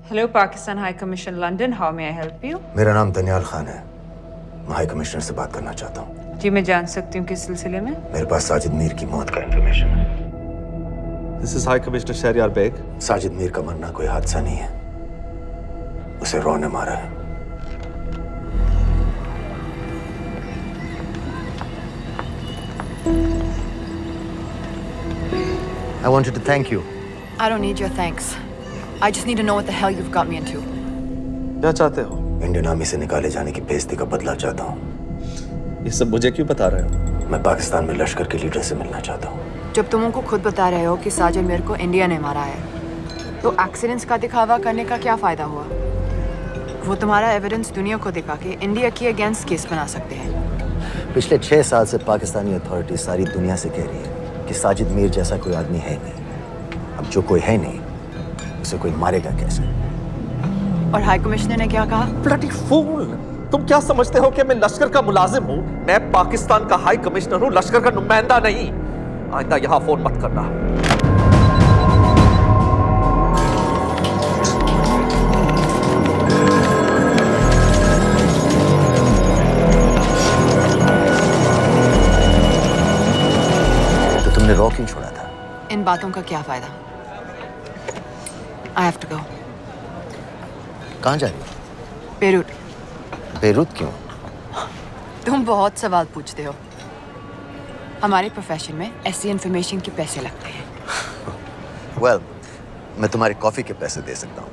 Hello, Pakistan High Commission, London. How may I help you? मेरा नाम दनियाल खान है। मैं high commissioner से बात करना चाहता हूँ। जी मैं जान सकती हूँ किस सिलसिले में? मेरे पास साजिद मीर की मौत का इंफॉर्मेशन है। This is High Commissioner Shahryar Beg. Sajid Mir का मरना कोई हादसा नहीं है, उसे रॉ ने मारा है। I wanted to thank you. I don't need your thanks. I just need to know what the hell you've got me into. क्या चाहते हो? इंडियन आर्मी से निकाले जाने की बेइज्जती का बदला चाहता हूँ। ये सब मुझे क्यों बता रहे हो? मैं पाकिस्तान में लश्कर के लीडर से मिलना चाहता हूँ। जब तुम उनको खुद बता रहे हो कि साजिद मीर को इंडिया ने मारा है, तो एक्सीडेंट्स का दिखावा करने का क्या फायदा हुआ? वो तुम्हारा एविडेंस दुनिया को दिखा के इंडिया के अगेंस्ट केस बना सकते हैं। पिछले 6 साल से पाकिस्तानी अथॉरिटी सारी दुनिया से कह रही है कि साजिद मीर जैसा कोई आदमी है नहीं। अब जो कोई है नहीं, उसे कोई मारेगा कैसे? और हाई कमिश्नर ने क्या कहा? Bloody fool! तुम क्या समझते हो कि मैं लश्कर का मुलाजिम हूँ? मैं पाकिस्तान का हाई कमिश्नर हूँ, लश्कर का नुमाइंदा नहीं। आइंदा यहाँ फोन मत करना। तो तुमने रॉ क्यों छोड़ा था? इन बातों का क्या फायदा? I have to go. कहाँ जा रही हो? बेरूट। बेरूत क्यों? तुम बहुत सवाल पूछते हो। हमारे प्रोफेशन में ऐसी इन्फॉर्मेशन के पैसे लगते हैं। Well, मैं तुम्हारी कॉफी के पैसे दे सकता हूँ।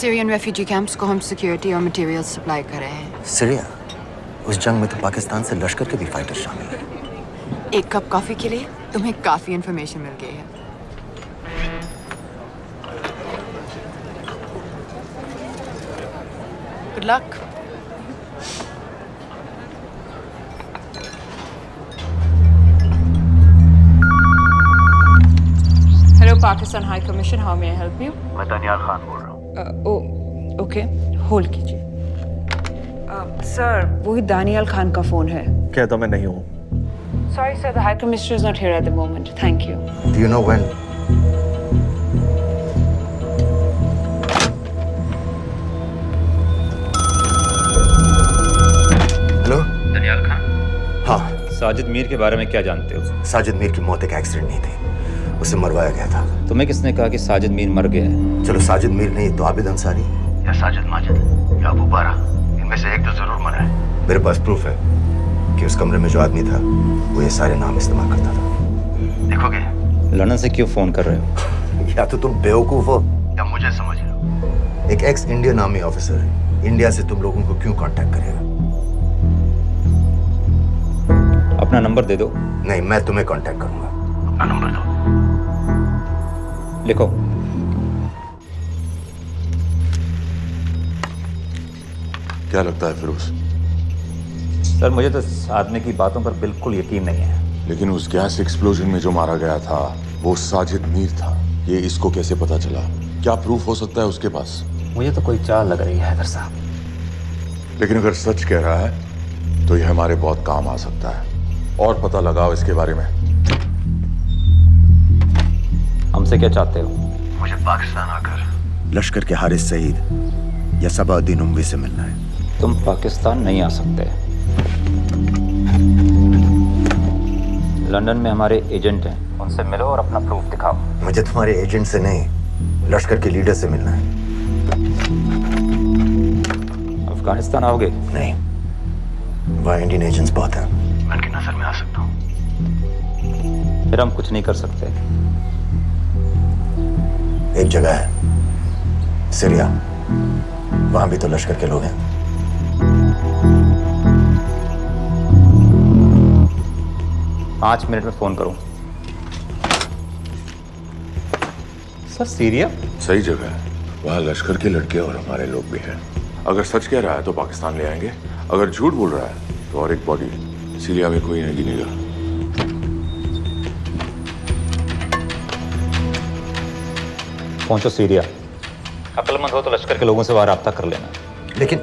सीरियन रेफ्यूजी कैंप्स को हम सिक्योरिटी और मटेरियल्स सप्लाई कर रहे हैं। सीरिया? उस जंग में तो पाकिस्तान से लश्कर के भी फाइटर शामिल हैं। एक कप कॉफी के लिए तुम्हें काफी इन्फॉर्मेशन मिल गई है। Good luck. Hello, Pakistan High Commission. How may I help you? मैं दनियाल खान बोल रहा हूँ। ओके, होल्ड कीजिए। सर, वही दानियाल खान का फोन है। कहता मैं नहीं हूँ। Sorry, sir. The High Commissioner is not here at the moment. Thank you. Do you know when? Hello? Daniyal Khan? हाँ। साजिद मीर के बारे में क्या जानते हो? साजिद मीर की मौत एक एक्सीडेंट नहीं थी, उसे मरवाया गया था। तुम्हें किसने कहा कि साजिद मीर मर गया है? चलो साजिद मीर नहीं तो आबिद अंसारी या साजिद माजिद या अबू बारा, इनमें से एक तो जरूर मरा है। मेरे पास प्रूफ है कि उस कमरे में जो आदमी था वो ये सारे नाम इस्तेमाल करता था। देखोगे? लंदन से क्यों फोन कर रहे हो? या तो तुम बेवकूफ हो या मुझे समझ लो। एक x Indian army officer India से तुम लोगों को क्यों कांटेक्ट करेगा? अपना नंबर दे दो। नहीं, मैं तुम्हें कांटेक्ट करूंगा। अपना नंबर दो। लिखो। क्या लगता है फिरोज? सर, मुझे तो इस आदमी की बातों पर बिल्कुल यकीन नहीं है। लेकिन उस गैस एक्सप्लोजन में जो मारा गया था वो साजिद मीर था। ये इसको कैसे पता चला? क्या प्रूफ हो सकता है उसके पास? मुझे तो कोई चाल लग रही है हैदर साहब। लेकिन अगर सच कह रहा है तो ये हमारे बहुत काम आ सकता है। और पता लगाओ इसके बारे में। हमसे क्या चाहते हो? मुझे पाकिस्तान आकर लश्कर के हारिस सईद या सबाउद्दीन उमवी से मिलना है। तुम पाकिस्तान नहीं आ सकते। लंदन में हमारे एजेंट हैं, उनसे मिलो और अपना प्रूफ दिखाओ। मुझे तुम्हारे एजेंट से नहीं, लश्कर के लीडर से मिलना है। अफगानिस्तान आओगे? नहीं, वहाँ इंडियन एजेंट्स बहुत हैं। मैं उनकी नजर में आ सकता हूँ। फिर हम कुछ नहीं कर सकते। एक जगह है, सीरिया, वहां भी तो लश्कर के लोग हैं। पाँच मिनट में फोन करूं। सर, सीरिया सही जगह है। वहाँ लश्कर के लड़के और हमारे लोग भी हैं। अगर सच कह रहा है तो पाकिस्तान ले आएंगे, अगर झूठ बोल रहा है तो और एक बॉडी सीरिया में कोई नहीं गिनेगा। पहुंचो सीरिया। अक्लमंद हो तो लश्कर के लोगों से वहां राब्ता कर लेना। लेकिन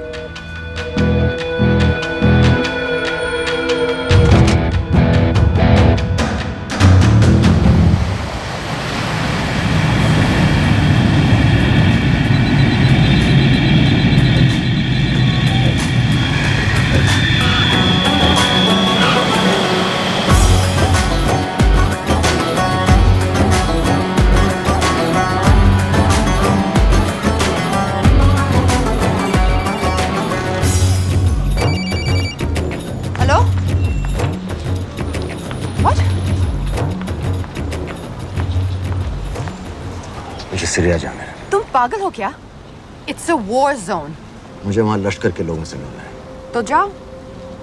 मुझे सीरिया जाना है। तुम पागल हो क्या? It's a war zone. मुझे वहाँ लश्कर के लोगों से मिलना है। तो जाओ।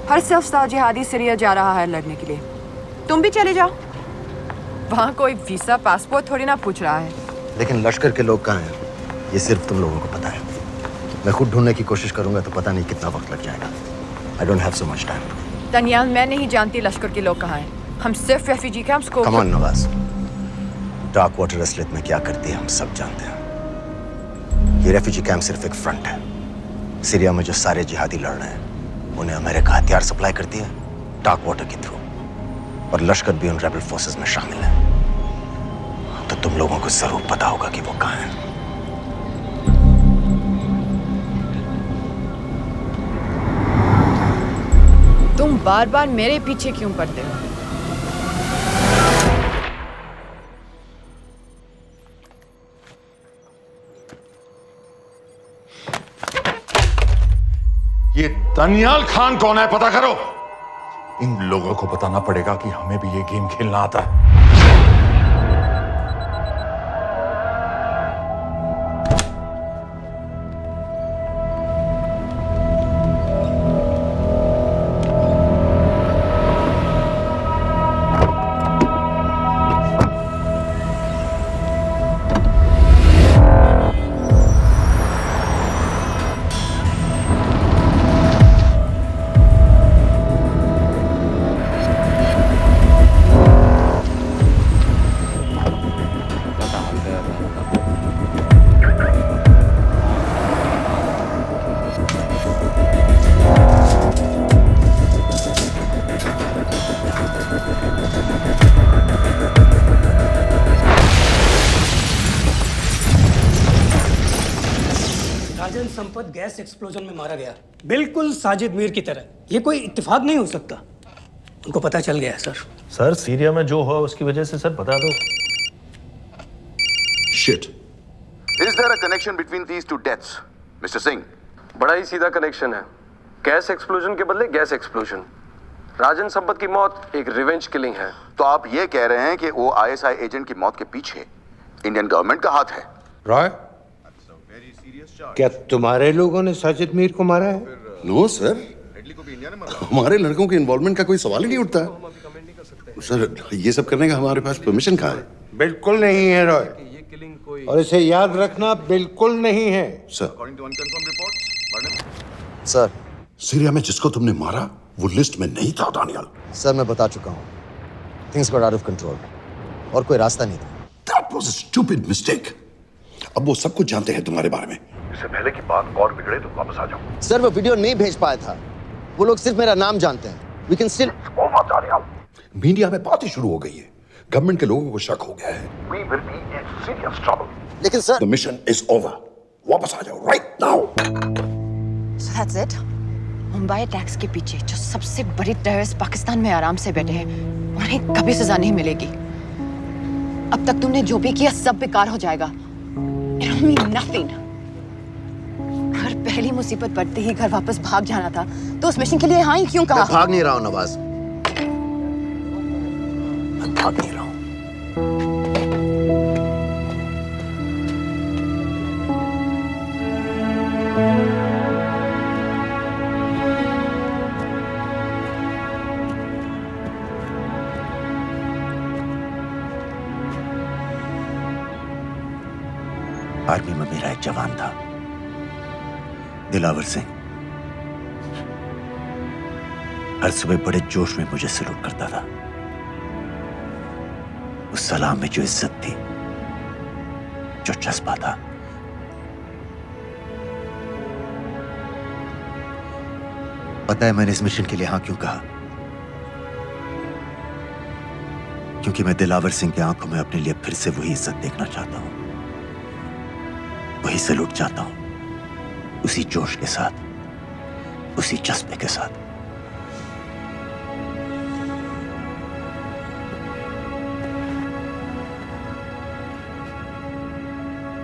हर सिर्फ जिहादी सीरिया जा रहा है लड़ने के लिए। तुम भी चले जाओ। वहाँ कोई वीसा पासपोर्ट थोड़ी ना पूछ रहा है। लेकिन लश्कर के लोग कहाँ हैं? ये सिर्फ तुम लोगों को पता है। मैं खुद ढूंढने की कोशिश करूंगा तो पता नहीं कितना वक्त लग जाएगा। I don't have so much time. Daniyal, मैं नहीं जानती लश्कर के लोग कहाँ हैं। हम सिर्फ रेफ्यूजी कैंप्स को। Come on, Nawaz. Dark water असलियत में क्या करती है हम सब जानते हैं। ये रेफ्यूजी कैंप सिर्फ एक फ्रंट है। सीरिया में जो सारे जिहादी लड़ रहे हैं उन्हें अमेरिका हथियार सप्लाई करती है डार्क वाटर के थ्रू, और लश्कर भी उन रेबल फोर्सेस में शामिल है। तो तुम लोगों को जरूर पता होगा कि वो कहाँ है। तुम बार बार मेरे पीछे क्यों पड़ते हो? ये दनियाल खान कौन है, पता करो। इन लोगों को बताना पड़ेगा कि हमें भी ये गेम खेलना आता है। संपत गैस एक्सप्लोजन में मारा गया, बिल्कुल साजिद मीर की तरह। ये कोई इत्तेफाक नहीं हो सकता। उनको पता चल गया सर। सर सीरिया में जो हुआ उसकी वजह से सर बता दो। Shit. Is there a connection between these two deaths, Mr. Singh? बड़ा ही सीधा कनेक्शन है। गैस एक्सप्लोजन के बदले गैस एक्सप्लोजन। राजन संपत की मौत एक रिवेंज किलिंग है। तो आप ये कह रहे हैं कि वो आईएसआई एजेंट की मौत के पीछे इंडियन गवर्नमेंट का हाथ है? रॉय, क्या तुम्हारे लोगों ने साजिद मीर को मारा है? नो सर, हमारे लड़कों के इन्वॉल्वमेंट का कोई सवाल ही नहीं उठता। सर ये सब करने का हमारे पास परमिशन कहाँ है? बिल्कुल नहीं है रॉय, और इसे याद रखना बिल्कुल नहीं है। सर, सीरिया में जिसको तुमने मारा वो लिस्ट में नहीं था दानियाल। सर मैं बता चुका हूँ, things got out of control और कोई रास्ता नहीं था। That was a stupid mistake. अब वो सब कुछ जानते हैं तुम्हारे बारे में। इससे पहले की बात और बिगड़े तो वापस आ जाओ। सर वो वीडियो नहीं भेज पाया था, वो लोग सिर्फ मेरा नाम जानते हैं। We can still... मीडिया में बात ही शुरू हो गई है, गवर्नमेंट के लोगों को शक हो गया है। We will be in serious trouble. लेकिन sir, The mission is over. वापस आ जाओ right now. So that's it. Mumbai attacks के पीछे जो सबसे बड़ी टेररिस्ट पाकिस्तान में आराम से बैठे हैं, उन्हें कभी सजा नहीं मिलेगी। अब तक तुमने जो भी किया सब बेकार हो जाएगा। It'll mean nothing. अगर पहली मुसीबत पड़ते ही घर वापस भाग जाना था, तो उस मिशन के लिए हाँ ही क्यों कहा? मैं भाग नहीं रहा हूँ नवाज, मैं भाग नहीं रहा हूँ। आर्मी में मेरा एक जवान था, दिलावर सिंह। हर सुबह बड़े जोश में मुझे सलूट करता था। उस सलाम में जो इज्जत थी, जो जज्बा था, पता है मैंने इस मिशन के लिए हाँ क्यों कहा? क्योंकि मैं दिलावर सिंह की आंखों में अपने लिए फिर से वही इज्जत देखना चाहता हूं, वही सलूट चाहता हूं, उसी जोश के साथ, उसी जज्बे के साथ।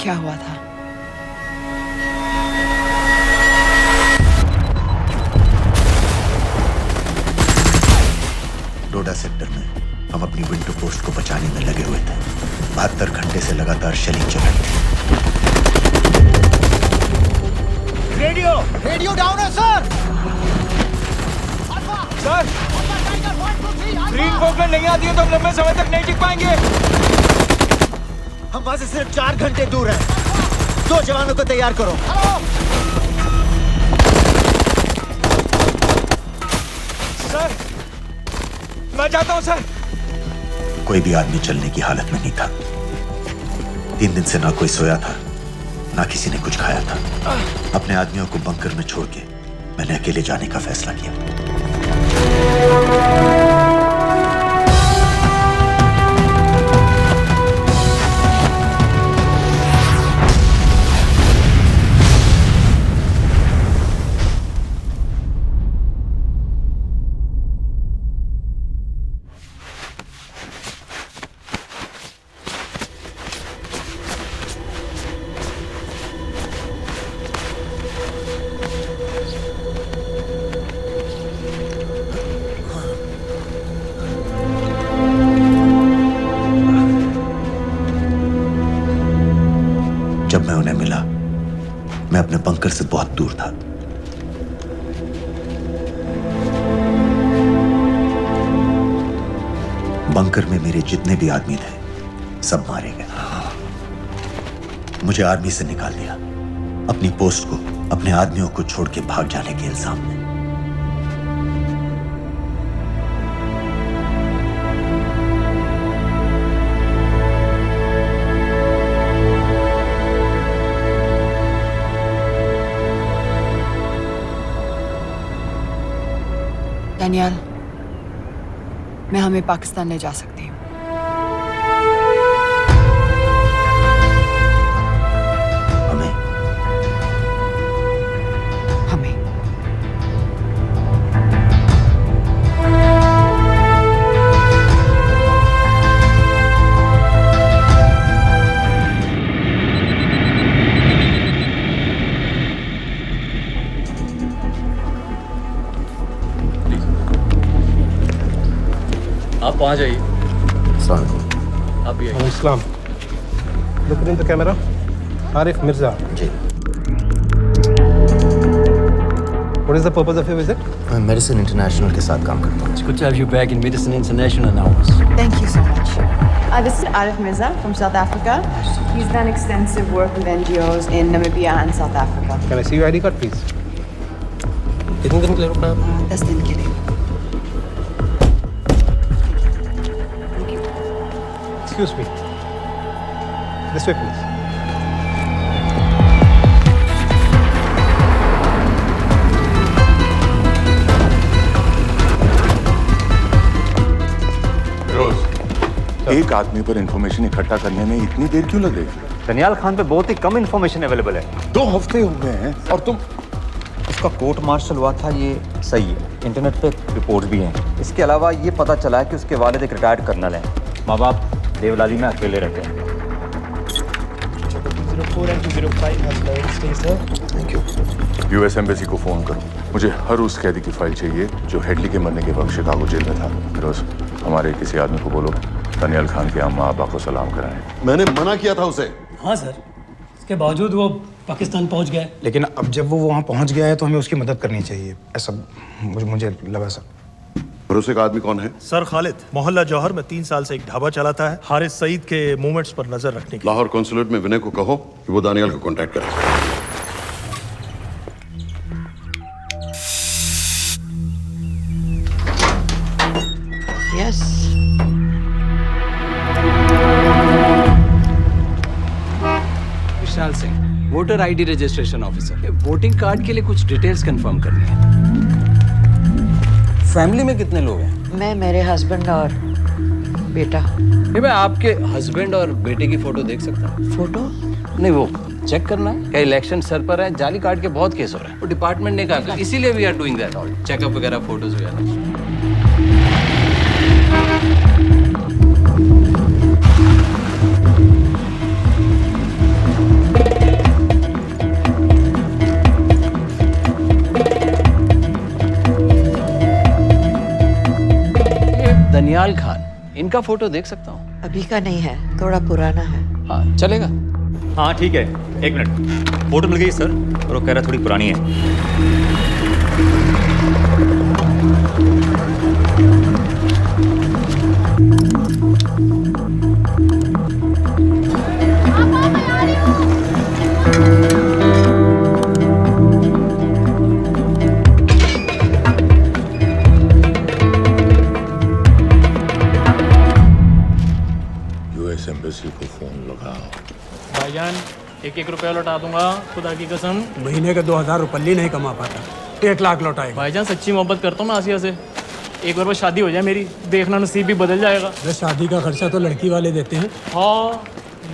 क्या हुआ था? डोडा सेक्टर में हम अपनी विंडो पोस्ट को बचाने में लगे हुए थे। 72 घंटे से लगातार शेलिंग चल रही थी। रेडियो डाउन है सर। सर ग्रीन फोकलैंड नहीं आती है तो हम लंबे समय तक नहीं टिक पाएंगे। हम वहां से सिर्फ 4 घंटे दूर हैं। 2 जवानों को तैयार करो। सर मैं जाता हूं सर। कोई भी आदमी चलने की हालत में नहीं था। 3 दिन से ना कोई सोया था, ना किसी ने कुछ खाया था। अपने आदमियों को बंकर में छोड़ के मैंने अकेले जाने का फैसला किया। जब मैं उन्हें मिला, मैं अपने बंकर से बहुत दूर था। बंकर में मेरे जितने भी आदमी थे, सब मारे गए। मुझे आर्मी से निकाल दिया, अपनी पोस्ट को, अपने आदमियों को छोड़ के भाग जाने के इल्जाम में। डैनियल, मैं हमें पाकिस्तान ले जा सकती हूँ। आप वहाँ जाइए। आप भी आइए। Islam. Look in the camera. Arif Mirza. जी। What is the purpose of your visit? मैं मेडिसिन इंटरनेशनल के साथ काम करता हूँ। It's good to have you back in Medicine International now. Thank you so much. This is Arif Mirza from South Africa. He's done extensive work with NGOs in Namibia and South Africa. Can I see your ID card, please? कितने दिन के लिए रुकना है? 10 दिन के लिए। Excuse me. This way, please. एक आदमी पर इंफॉर्मेशन इकट्ठा करने में इतनी देर क्यों लग रही है? दनियाल खान पे बहुत ही कम इंफॉर्मेशन अवेलेबल है। 2 हफ्ते हो गए हैं और तुम। उसका कोर्ट मार्शल हुआ था, ये सही है। इंटरनेट पे रिपोर्ट भी हैं। इसके अलावा ये पता चला है कि उसके वालिद एक रिटायर्ड कर्नल हैं। माँ बाप देवलाली में अकेले रहते हैं। Thank you. यूएस एम्बेसी को फोन करो। मुझे हर उस कैदी की फाइल चाहिए जो हेडली के मरने के वक्त शिकागो जेल में था। फिरोज, हमारे किसी आदमी को बोलो दनियाल खान के अम्मा अब्बा को सलाम कराएं। मैंने मना किया था उसे। हाँ सर, इसके बावजूद वो पाकिस्तान पहुंच गया। लेकिन अब जब वो वहाँ पहुंच गया है तो हमें उसकी मदद करनी चाहिए, ऐसा मुझे लगा सर। भरोसे का आदमी कौन है? सर खालिद, मोहल्ला जौहर में 3 साल से एक ढाबा चलाता है, हारिस सईद के मूवमेंट्स पर नजर रखने के। लाहौर कॉन्सुलेट में विनय को कहो कि वो दानियाल को कांटेक्ट करे। Yes. Vishal Singh, voter ID registration officer. Voting card के लिए कुछ डिटेल्स कंफर्म करनी है। फैमिली में कितने लोग हैं? मैं, मेरे हस्बैंड और बेटा। मैं आपके हस्बैंड और बेटे की फोटो देख सकता हूँ? फोटो? नहीं, वो चेक करना है। क्या इलेक्शन सर पर है? जाली कार्ड के बहुत केस हो रहे हैं। वो डिपार्टमेंट ने कहा, इसीलिए we are doing that all, checkup वगैरह, फोटोज वगैरह। दनियाल खान इनका फोटो देख सकता हूँ? अभी का नहीं है, थोड़ा पुराना है। हाँ चलेगा। हाँ ठीक है, 1 मिनट। फोटो मिल गई सर, और वो कह रहा थोड़ी पुरानी है। यूएस एम्बेसी को फोन लगाओ। भाईजान 1-1 रुपया लौटा दूंगा, खुदा की कसम। महीने के 2000 रुपये नहीं कमा पाता, 1 लाख लौटाएगा। भाईजान सच्ची मोहब्बत करता हूँ मैं आसिया से, एक बार बस शादी हो जाए मेरी, देखना नसीब भी बदल जाएगा। बस शादी का खर्चा तो लड़की वाले देते हैं। हाँ,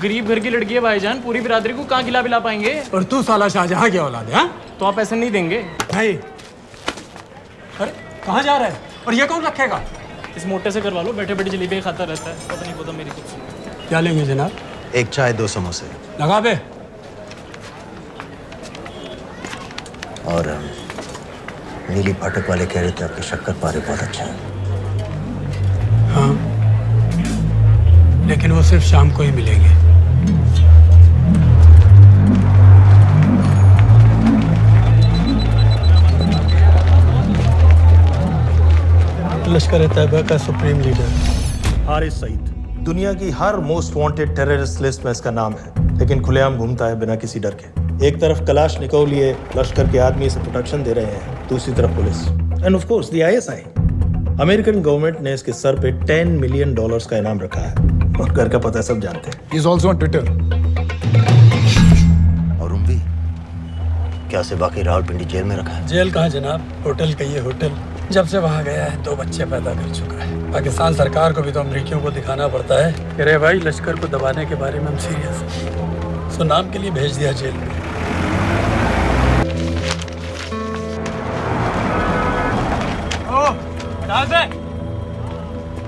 गरीब घर की लड़की है भाईजान, पूरी बिरादरी को कहाँ खिला पिला पाएंगे। और तू साला शाहजहां की औलाद है। तो आप ऐसे नहीं देंगे? नहीं। अरे कहाँ जा रहा है? और ये कौन रखेगा? इस मोटे से करवा लो, बैठे बैठे जलेबी खाता रहता है, पता नहीं पता मेरी कुछ। क्या लेंगे जनाब? 1 चाय 2 समोसे। लगा बे। और नीली फाटक वाले कह रहे थे आपके शक्कर पारे बहुत अच्छा है। हाँ, लेकिन वो सिर्फ शाम को ही मिलेंगे। लश्कर तैयबा का सुप्रीम लीडर हारिस सईद, दुनिया की हर मोस्ट वांटेड टेररिस्ट लिस्ट में इसका नाम है, लेकिन खुलेआम घूमता है बिना किसी डर के। एक तरफ कलाशनिकोव लिए लश्कर के आदमी इसे प्रोटेक्शन दे रहे हैं, दूसरी तरफ police end of course the ISI। American government ने इसके सर पे $10 मिलियन का इनाम रखा है, और घर का पता सब जानते हैं। He is also on Twitter. और उम्वी क्या से बाकी रावलपिंडी जेल में रखा है? जेल कहाँ जनाब, होटल का ये होटल। जब से वहाँ गया है 2 बच्चे पैदा कर चुका है। पाकिस्तान सरकार को भी तो अमरीकियों को दिखाना पड़ता है। अरे भाई, लश्कर को दबाने के बारे में हम सीरियस हैं। सो नाम के लिए भेज दिया जेल में।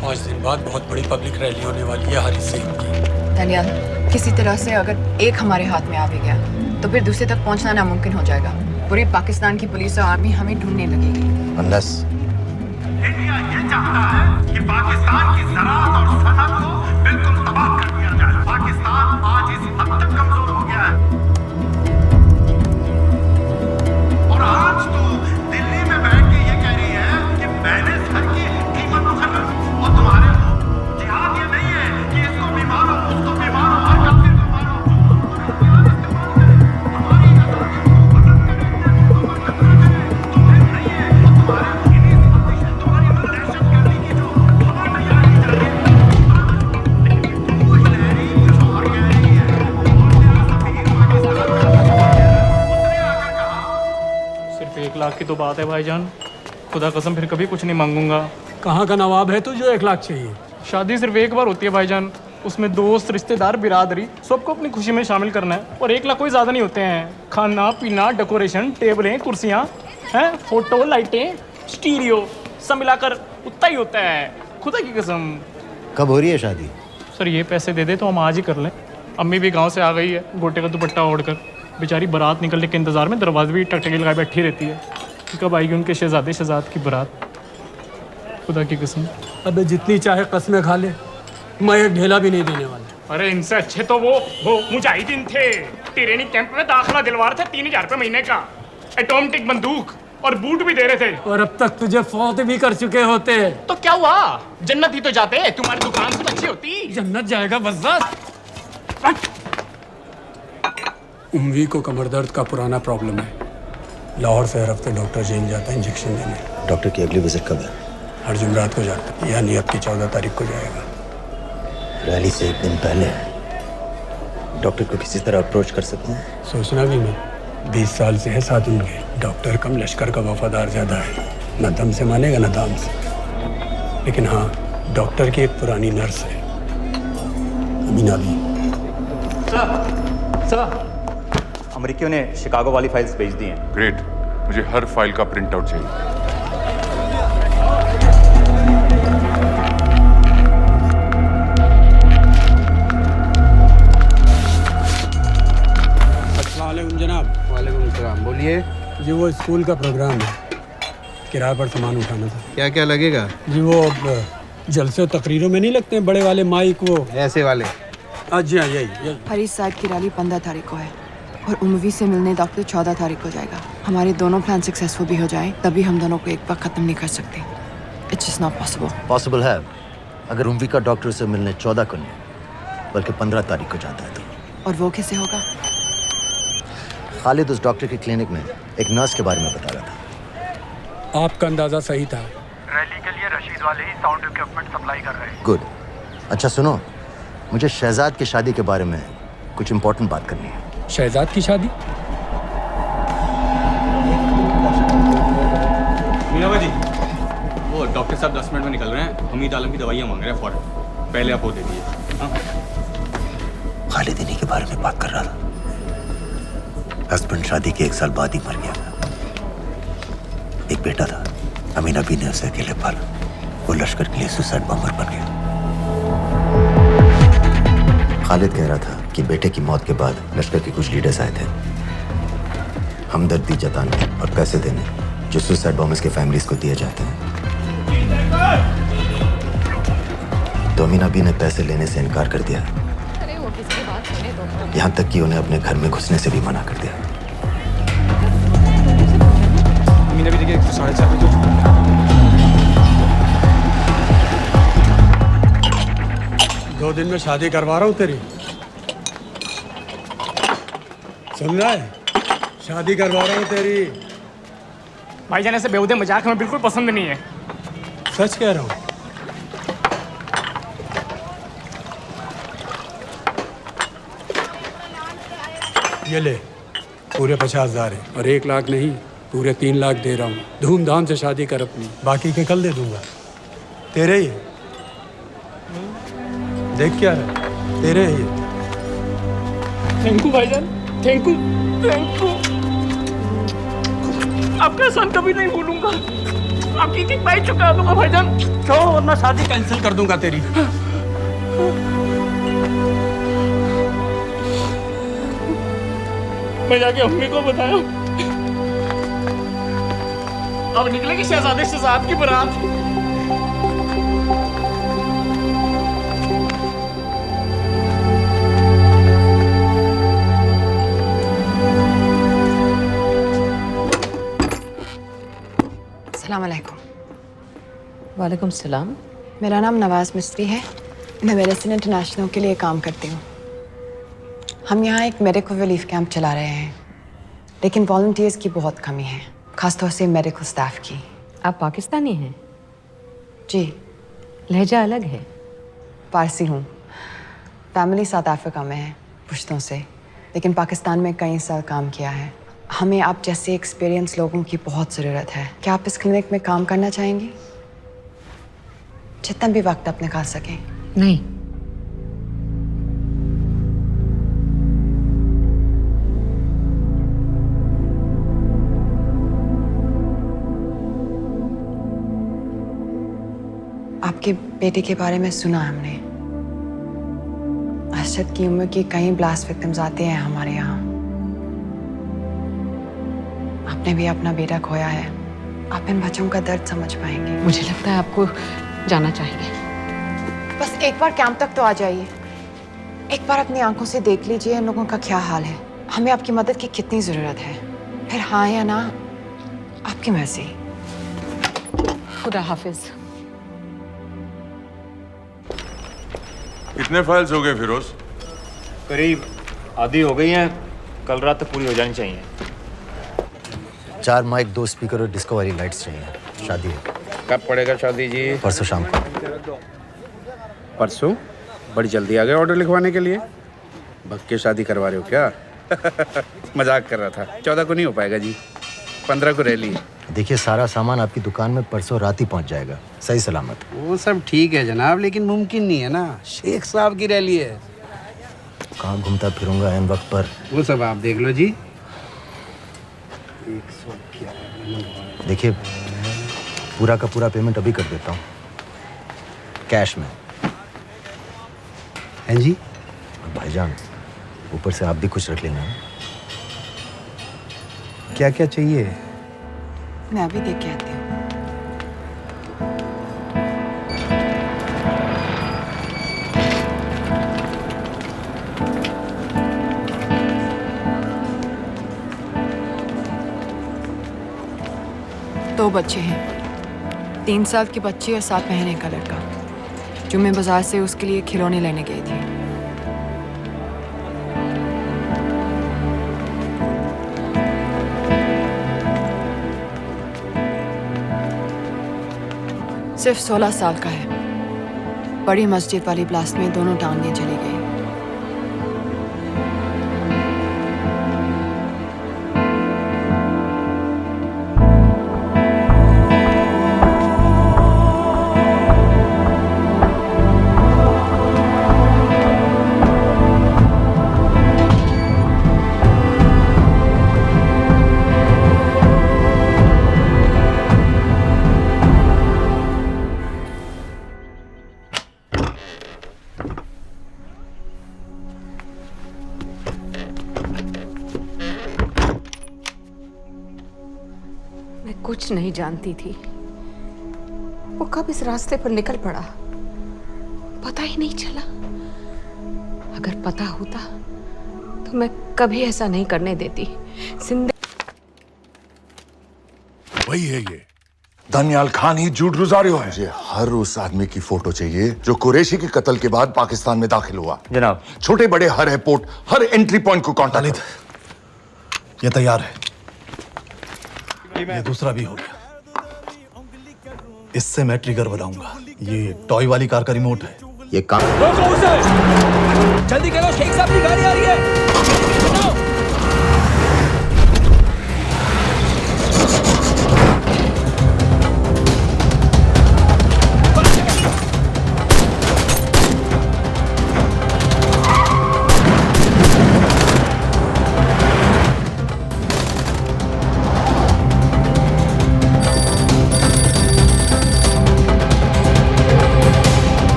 पाँच दिन बाद बहुत बड़ी पब्लिक रैली होने वाली है हारिस सईद की। दानियाल, किसी तरह से अगर एक हमारे हाथ में आ भी गया तो फिर दूसरे तक पहुंचना नामुमकिन हो जाएगा। पूरी पाकिस्तान की पुलिस और आर्मी हमें ढूंढने लगेगी। Unless इंडिया ये चाहता है कि पाकिस्तान की ज़राअत और सनअत को बिल्कुल तबाह कर दिया जाए। पाकिस्तान आज इस हद तक कमजोर हो गया है, और आज तो दिल्ली में बैठ के ये कह रही है कि मैंने सर की कीमत मुकर्रर, और तुम्हारे लोग जिहाद ये नहीं है कि इसको भी मारो, उसको भी मारो, हर काफिर को मारो। सिर्फ 1 लाख की तो बात है भाईजान, खुदा कसम फिर कभी कुछ नहीं मांगूंगा। कहाँ का नवाब है तू जो 1 लाख चाहिए? शादी सिर्फ एक बार होती है भाईजान, उसमें दोस्त रिश्तेदार बिरादरी सबको अपनी खुशी में शामिल करना है, और 1 लाख कोई ज़्यादा नहीं होते हैं। खाना पीना, डेकोरेशन, टेबलें, कुर्सियाँ हैं, फोटो, लाइटें, स्टीरियो सब मिलाकर उतना ही होता है, खुदा की कसम। कब हो रही है शादी? सर ये पैसे दे दे तो हम आज ही कर लें। अम्मी भी गांव से आ गई है, गोटे का दुपट्टा ओढ़कर, बेचारी बारात निकलने के इंतजार में दरवाजे भी टकटकी लगाए बैठी रहती है कि कब आएगी उनके शहजाद की बारात, खुदा की कसम। अबे जितनी चाहे कसमें खा ले, मैं एक ढेला भी नहीं देने वाला। अरे इनसे अच्छे तो वो मुजाहिदीन थे, ट्रेनिंग कैंप में दाखिला दिलवा रहे थे, 3000 रुपये महीने का, एटॉमिक बंदूक और बूट भी दे रहे थे। और अब तक तुझे फौत भी कर चुके होते। तो क्या हुआ, जन्नत ही तो जाते, तुम्हारी दुकान से अच्छी होती। जन्नत जाएगा बस। उम्वी को कमर दर्द का पुराना प्रॉब्लम है, लाहौर से हर हफ्ते डॉक्टर जेल जाता है इंजेक्शन देने। डॉक्टर की अगली विजिट कब है? हर जुमरात को जाता है, यानी अब की 14 तारीख को जाएगा। रैली से 1 दिन पहले डॉक्टर को किसी तरह अप्रोच कर सकते हैं? सोचना भी नहीं, 20 साल से है साथ उनके। डॉक्टर कम लश्कर का वफादार ज़्यादा है, न दम से मानेगा न दाम से। लेकिन हाँ, डॉक्टर की एक पुरानी नर्स है, अमीना भी। सर, अमेरिकियों ने शिकागो वाली फाइल्स भेज दी हैं। ग्रेट, मुझे हर फाइल का प्रिंट आउट चाहिए। अस्सलाम वालेकुम जनाब। वालेकुम सलाम, बोलिए। जी वो स्कूल का प्रोग्राम है, किराए पर सामान उठाना था। क्या क्या लगेगा? जी वो जलसे तकरीरों में नहीं लगते हैं बड़े वाले माइक वो ऐसे वाले? जी हाँ, यही। हरीश साहब की रैली 15 तारीख को है और उमवी से मिलने डॉक्टर 14 तारीख को जाएगा। हमारे दोनों प्लान सक्सेसफुल भी हो जाए तभी हम दोनों को एक बार खत्म नहीं कर सकते। It's just not possible. Possible है अगर उमवी का डॉक्टर से मिलने 14 को नहीं बल्कि 15 तारीख को जाता है तो। और वो कैसे होगा? खालिद उस डॉक्टर की क्लिनिक में एक नर्स के बारे में बता रहा था। आपका अंदाजा सही था। रैली के लिए रशीद वाले ही साउंड इक्विपमेंट सप्लाई कर रहे हैं। गुड। अच्छा सुनो, मुझे शहजाद की शादी के बारे में कुछ इंपॉर्टेंट बात करनी है। शहजाद की शादी? मीनाबा जी, वो डॉक्टर साहब 10 मिनट में निकल रहे हैं। हमीद आलम की दवाइयाँ मांग रहे हैं फौरन। पहले आप वो दे दीजिए। खालिद इन्हीं के बारे में बात कर रहा था। हस्बैंड शादी के 1 साल बाद ही मर गया। एक बेटा था, अमीना भी ने उसे अकेले पाला। वो लश्कर के लिए सुसाइड बॉम्बर बन गया। खालिद कह रहा था कि बेटे की मौत के बाद लश्कर के कुछ लीडर्स आए थे हमदर्दी जताने और पैसे देने जो सुसाइड बॉम्बर्स के फैमिलीज को दिए जाते हैं। तो अमीना भी ने पैसे लेने से इनकार कर दिया, यहाँ तक कि उन्हें अपने घर में घुसने से भी मना कर दिया। अमीना भी देखिए 7:30 बजे। 2 दिन में शादी करवा रहा हूँ तेरी, सुन रहा है? शादी करवा रहा हूँ तेरी। भाईजान ऐसे बेहुदे मजाक हमें बिल्कुल पसंद नहीं है। सच कह रहा हूँ। ये ले, पूरे 50,000 है और 1 लाख नहीं, पूरे 3 लाख दे रहा हूँ। धूमधाम से शादी कर अपनी, बाकी के कल दे दूंगा। तेरे ही देख क्या है, तेरे ही। थैंक यू भाईजान, थैंक यू, थैंक यू। आपका एहसान कभी नहीं भूलूंगा। आपकी एक पाई चुका दूंगा भाईजान। छोड़ वरना शादी कैंसिल कर दूंगा तेरी। मैं जाके अम्मी को बताया। अब निकलेगी शहजादे शहजाद की बारात। अस्सलाम वालेकुम। वालेकुम सलाम। मेरा नाम नवाज मिस्त्री है। मैं मेडिसिन इंटरनेशनल के लिए काम करती हूँ। हम यहाँ एक मेडिकल रिलीफ कैंप चला रहे हैं, लेकिन वॉलंटियर्स की बहुत कमी है, खासतौर से मेडिकल स्टाफ की। आप पाकिस्तानी हैं? जी। लहजा अलग है। पारसी हूँ। फैमिली साउथ अफ्रीका में है पुश्तों से, लेकिन पाकिस्तान में कई साल काम किया है। हमें आप जैसे एक्सपीरियंस लोगों की बहुत ज़रूरत है। क्या आप इस क्लिनिक में काम करना चाहेंगी? जितना भी वक्त आप निकाल सकें। नहीं। आपके बेटे के बारे में सुना हमने। अरशद की उम्र की कई ब्लास्ट विक्टिम्स आते हैं हमारे यहाँ। आपने भी अपना बेटा खोया है। आप इन बच्चों का दर्द समझ पाएंगे। मुझे लगता है आपको जाना चाहिए। बस एक बार कैंप तक तो आ जाइए। एक बार अपनी आंखों से देख लीजिए इन लोगों का क्या हाल है। हमें आपकी मदद की कितनी जरूरत है। फिर हाँ या ना आपकी मर्जी। खुदा हाफिज। कितने फाइल्स हो गए फिरोज? करीब आधी हो गई हैं। कल रात तक पूरी हो जानी चाहिए। 4 माइक, 2 स्पीकर और डिस्को वाली लाइट्स चाहिए। शादी है। कब पड़ेगा शादी जी? परसों शाम को। परसों? बड़ी जल्दी आ गए ऑर्डर लिखवाने के लिए। भक्के शादी करवा रहे हो क्या? मजाक कर रहा था। 14 को नहीं हो पाएगा जी, 15 को रैली है। देखिए सारा सामान आपकी दुकान में परसों रात ही पहुंच जाएगा, सही सलामत। वो सब ठीक है जनाब, लेकिन मुमकिन नहीं है ना। शेख साहब की रैली है। कहाँ घूमता फिरूंगा इन वक्त पर? वो सब आप देख लो जी। देखिए पूरा का पूरा पेमेंट अभी कर देता हूँ, कैश में। हैं जी? भाईजान ऊपर से आप भी कुछ रख लेना। क्या क्या चाहिए? मैं अभी देख के आती हूँ। 2 बच्चे हैं, 3 साल की बच्ची और 7 महीने का लड़का, जो मैं बाजार से उसके लिए खिलौने लेने गई थी। सिर्फ 16 साल का है। बड़ी मस्जिद वाली ब्लास्ट में दोनों टांगें चली गई। कुछ नहीं जानती थी, वो कब इस रास्ते पर निकल पड़ा पता ही नहीं चला। अगर पता होता तो मैं कभी ऐसा नहीं करने देती। वही है ये दानियाल खान ही जूड रोजारियो है। मुझे हर उस आदमी की फोटो चाहिए जो कुरैशी के कत्ल के बाद पाकिस्तान में दाखिल हुआ। जनाब, छोटे बड़े हर एयरपोर्ट, हर एंट्री पॉइंट को कांटेक्ट। ये तैयार है, ये दूसरा भी हो गया। इससे मैं ट्रिगर बनाऊंगा। ये टॉय वाली कार का रिमोट है। ये काम जल्दी करो, शेख साहब की गाड़ी आ रही है।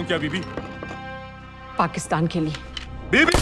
क्या बीबी? पाकिस्तान के लिए। बीबी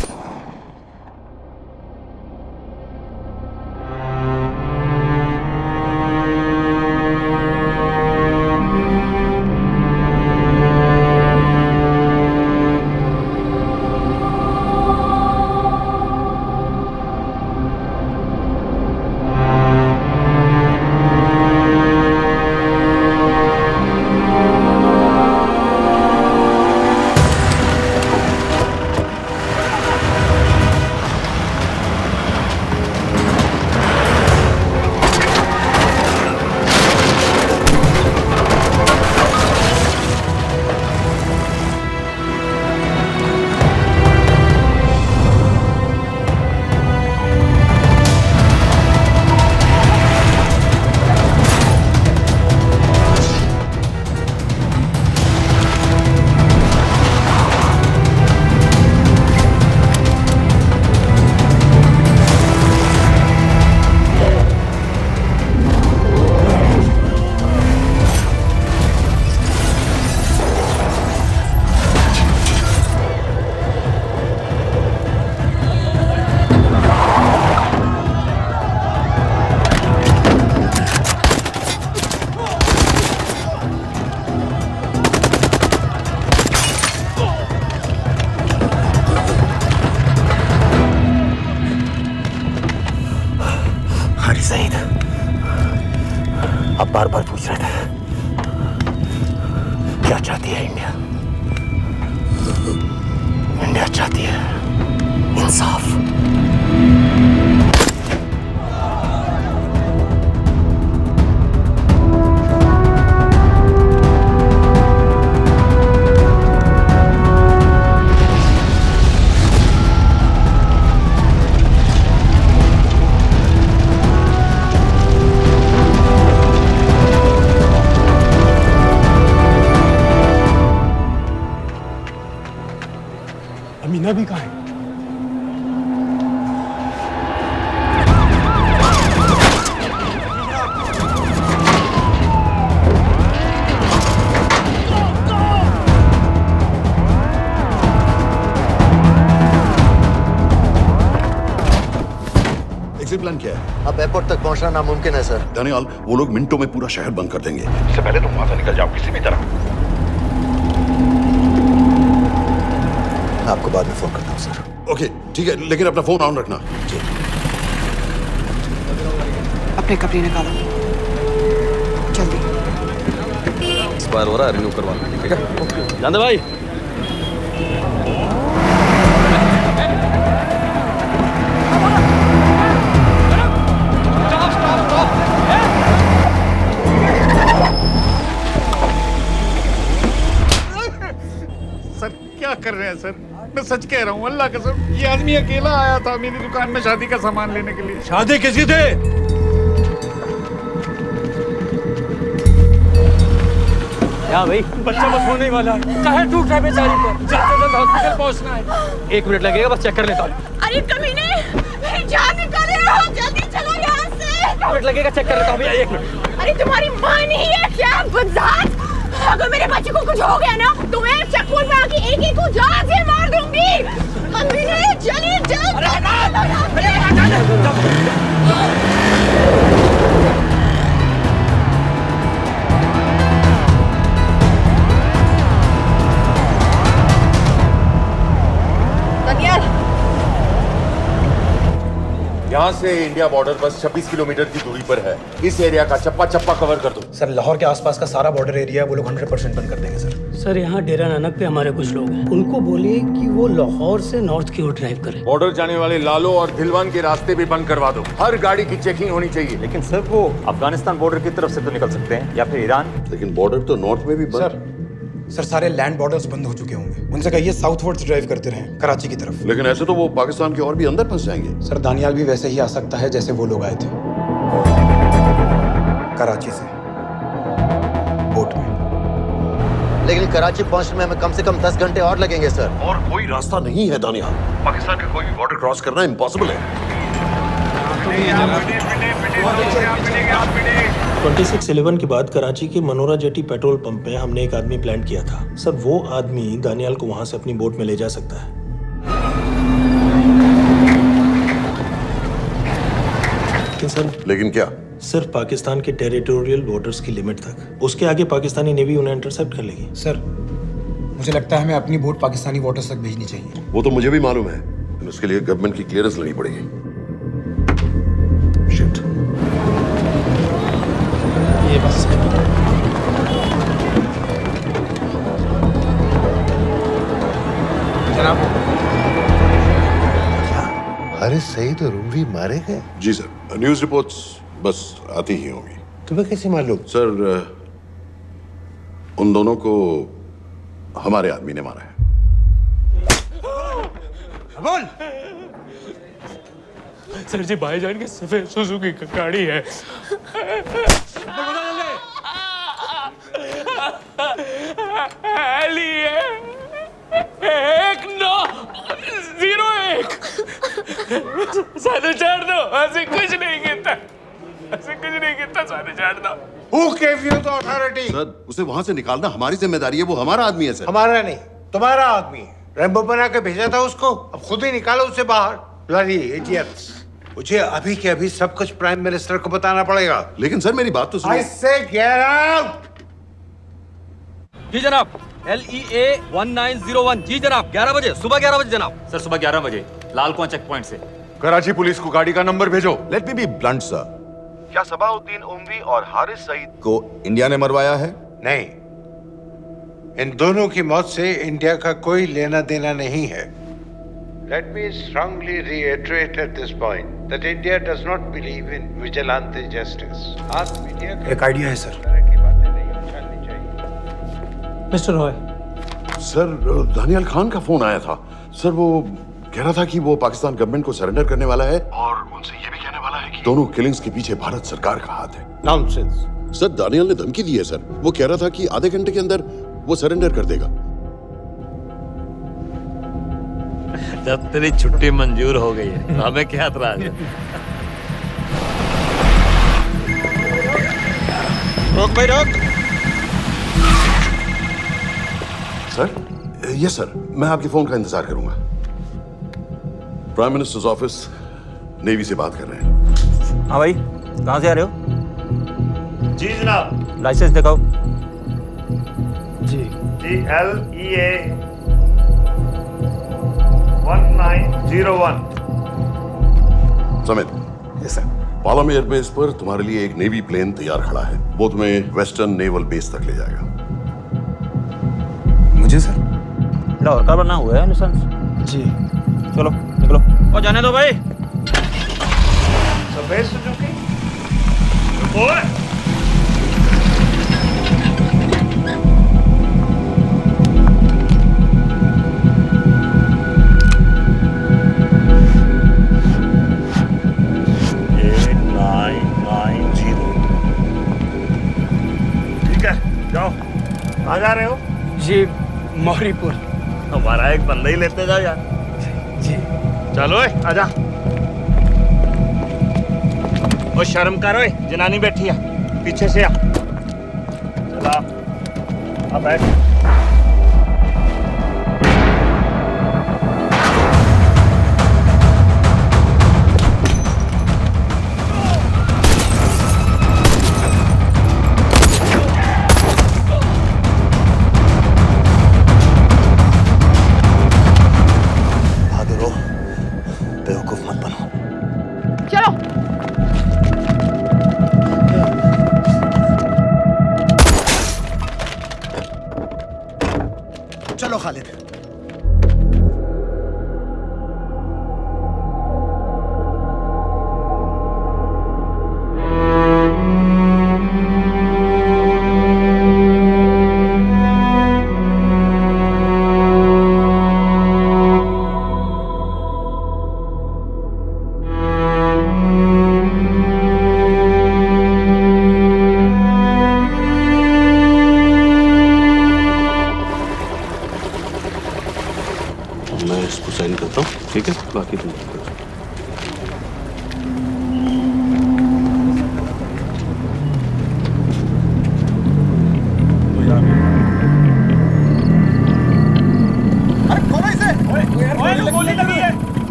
सॉरी सईद, आप बार बार पूछ रहे थे क्या चाहती है इंडिया। इंडिया चाहती है इंसाफ। अमीना भी कहाँ है? एग्जिट प्लान क्या है? अब एयरपोर्ट तक पहुंचना नामुमकिन है सर। दानियाल, वो लोग मिनटों में पूरा शहर बंद कर देंगे। इससे पहले तुम वहां से निकल जाओ किसी भी तरह। आपको बाद में फोन करता हूँ सर। ओके ठीक है, लेकिन अपना फोन ऑन रखना। जी। अपने कपड़े निकालो जल्दी। एक्सपायर हो रहा है, रिन्यू करवा लो। ठीक है जानते भाई। सर क्या कर रहे हैं सर? मैं सच कह रहा हूँ, अल्लाह कसम, ये आदमी अकेला आया था मेरी दुकान में शादी का सामान लेने के लिए। शादी किसी थे? क्या भाई? बच्चा बस होने वाला है। काहे टूट रहा है बेचारी पर? जल्द से जल्द हॉस्पिटल पहुंचना है। 1 मिनट लगेगा, बस चेक कर लेता हूँ। अरे कमीने, मेरी जान निकाल रहे हो, जल्दी चलो यहाँ से। 1 मिनट लगेगा, चेक कर लेता हूँ भैया, 1 मिनट। अरे तुम्हारी माँ नहीं है क्या बदजात? अगर मेरे बच्चे को कुछ हो गया ना तो मैं चक्कू में आके एक को जान से मार दूंगी। कमीने चलिए जल्द। यहाँ से इंडिया बॉर्डर बस 26 किलोमीटर की दूरी पर है। इस एरिया का चप्पा चप्पा कवर कर दो। सर लाहौर के आसपास का सारा बॉर्डर एरिया वो लोग 100% बंद कर देंगे सर। सर यहाँ डेरा नानक पे हमारे कुछ लोग हैं, उनको बोलिए कि वो लाहौर से नॉर्थ की ओर ड्राइव करें। बॉर्डर जाने वाले लालो और दिलवान के रास्ते भी बंद करवा दो। हर गाड़ी की चेकिंग होनी चाहिए। लेकिन सर वो अफगानिस्तान बॉर्डर की तरफ से तो निकल सकते हैं, या फिर ईरान। लेकिन बॉर्डर तो नॉर्थ में भी बंद। सर सारे लैंड बॉर्डर्स बंद हो चुके होंगे। उनसे कहिए साउथवर्ड्स ड्राइव करते रहें कराची की तरफ। लेकिन ऐसे तो वो पाकिस्तान के और भी अंदर फंस जाएंगे। सर दानियाल भी वैसे ही आ सकता है जैसे वो लोग आए थे, कराची से बोट में। लेकिन कराची पहुंचने में हमें कम से कम 10 घंटे और लगेंगे सर। और कोई रास्ता नहीं है दानियाल। पाकिस्तान का कोई भी बॉर्डर क्रॉस करना इम्पॉसिबल है। 26/11 के बाद कराची के मनोरा जेटी पेट्रोल पंप में हमने एक आदमी प्लान किया था। सर वो आदमी दानियाल को वहां से अपनी बोट में ले जा सकता है। लेकिन क्या? सिर्फ पाकिस्तान के टेरिटोरियल बॉर्डर्स की लिमिट तक। उसके आगे पाकिस्तानी नेवी उन्हें इंटरसेप्ट कर लेगी। सर मुझे लगता है हमें अपनी बोट पाकिस्तानी वाटर्स तक भेजनी चाहिए। वो तो मुझे भी मालूम है, लेकिन उसके लिए गवर्नमेंट की क्लियरेंस लेनी पड़ेगी। शिट। ये बस जनाब। अरे सईद और रूवी मारे गए? जी सर, न्यूज़ रिपोर्ट्स बस आती ही होंगी। तुम्हें कैसे मालूम? सर उन दोनों को हमारे आदमी ने मारा है। बोल। सर जी भाईजान की सफेद सुजुकी की गाड़ी है। सानू छोड़ दो, ऐसे कुछ नहीं कहता, ऐसे कुछ नहीं कहता, सानू छोड़ दो। Who gave you the authority? Sir उसे वहां से निकालना हमारी जिम्मेदारी है, वो हमारा आदमी है सर। हमारा नहीं, तुम्हारा आदमी है। रैम्बो बना के भेजा था उसको, अब खुद ही निकालो उसे बाहर। Bloody idiots! मुझे अभी के अभी सब कुछ प्राइम मिनिस्टर को बताना पड़ेगा। लेकिन सर मेरी बात तो सुनो। I say get out! जी जनाब, LEA 1901। जी जनाब, 11 बजे, सुबह 11 बजे जनाब। सर सुबह 11 बजे लाल कुआं चेक पॉइंट से। कराची पुलिस को गाड़ी का नंबर भेजो। Let me be blunt sir, क्या सबाउद्दीन उमवी और हारिस सईद को इंडिया ने मरवाया है? नहीं, इन दोनों की मौत से इंडिया का कोई लेना देना नहीं है। Let me strongly reiterate at this point that India does not believe in vigilante justice. आप मीडिया एक आइडिया है sir. Mister Roy. Sir, Daniyal Khan का फोन आया था। सर, वो कह रहा था कि वो पाकिस्तान गवर्नमेंट को सरेंडर करने वाला है और उनसे ये भी कहने वाला है कि दोनों किलिंग्स के पीछे भारत सरकार का हाथ है। नॉनसेंस। सर, दानियल ने धमकी दी है सर। वो कह रहा था कि आधे घंटे के अंदर वो सरेंडर कर देगा। जब तेरी छुट्टी मंजूर हो गई है तो हमें क्या एतराज है? रोक भाई रोक। सर, यस सर, मैं आपके फोन का इंतजार करूंगा। प्राइम मिनिस्टर्स ऑफिस नेवी से बात कर रहे हैं। हाँ भाई, कहाँ से आ रहे हो? जी जनाब। लाइसेंस दिखाओ। जी LEA 1901। Samit. Yes sir. Palam airbase पर तुम्हारे लिए एक नेवी प्लेन तैयार खड़ा है। वो तुम्हें वेस्टर्न नेवल बेस तक ले जाएगा। मुझे सर? लाहौर का बना हुआ है लाइसेंस। जी। चलो निकलो। और जाने दो भाई। सफेद सुजुकी। ओए। जाओ। कहाँ जा रहे हो? जी मौरीपुर। हमारा एक बंदा ही लेते जाओ यार। जी। चलो आजा। ओ शर्म करो, जनानी बैठी है, पीछे से आ। चला अब बैठ। चलो खालिद। ठीक है, बाकी तुम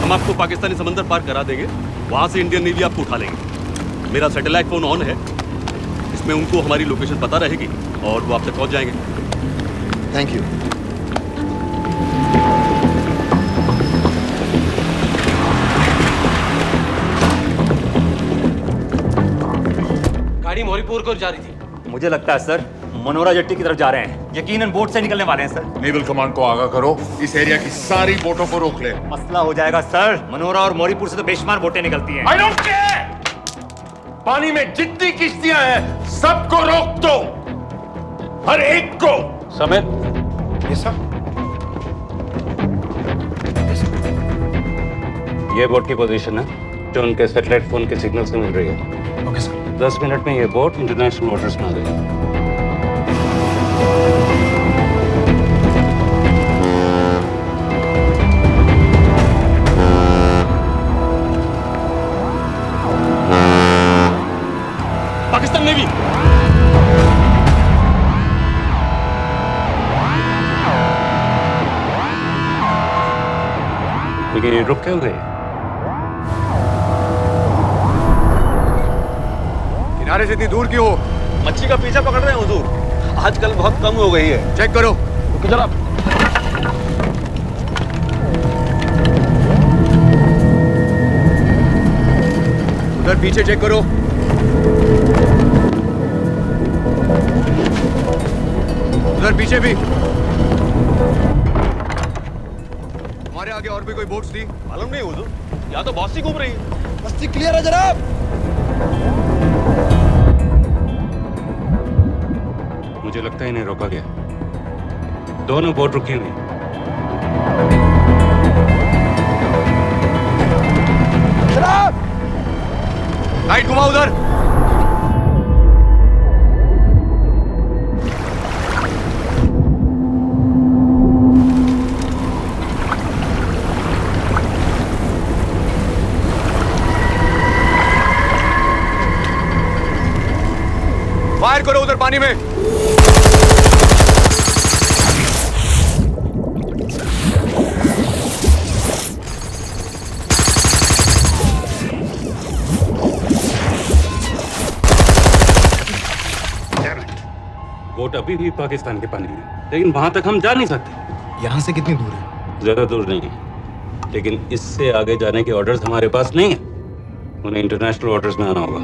हम आपको पाकिस्तानी समंदर पार करा देंगे, वहां से इंडियन नेवी आपको उठा लेंगे। मेरा सैटेलाइट फोन ऑन है, इसमें उनको हमारी लोकेशन पता रहेगी और वो आपसे पहुंच जाएंगे। Thank you. गाड़ी मौरीपुर को जा रही थी। मुझे लगता है सर मनोरा जेट्टी की तरफ जा रहे हैं। यकीनन बोट से निकलने वाले हैं सर। नेवल कमांड को आगाह करो, इस एरिया की सारी बोटों को रोक ले। मसला हो जाएगा सर। मनोरा और मौरीपुर से तो बेशुमार बोटें निकलती हैं। I don't care! पानी में जितनी किश्तियां हैं सबको रोक दो, हर एक को। समित। ये सब ये बोट की पोजीशन है जो उनके सैटेलाइट फोन के सिग्नल से मिल रही है। Okay sir. 10 मिनट में ये बोट इंटरनेशनल वाटर्स में आ गई। पाकिस्तान नेवी। लेकिन ये रुक क्यों गए? किनारे से इतनी दूर क्यों हो? मच्छी का पीछा पकड़ रहे हैं हुजूर। आजकल बहुत कम हो गई है। चेक करो। जरा उधर पीछे चेक करो। उधर पीछे भी। हमारे आगे और भी कोई बोट्स थी? मालूम नहीं हुजूर, यहाँ तो बहुत सी घूम रही है। बस्ती क्लियर है जनाब। मुझे लगता है इन्हें रोका गया। दोनों बोट रुकी हुई। जनाब! लाइट घुमाओ उधर। फायर करो उधर पानी में। बोट अभी भी पाकिस्तान के पानी में, लेकिन वहां तक हम जा नहीं सकते। यहाँ से कितनी दूर है? ज्यादा दूर नहीं है, लेकिन इससे आगे जाने के ऑर्डर्स हमारे पास नहीं है। उन्हें इंटरनेशनल ऑर्डर्स में आना होगा।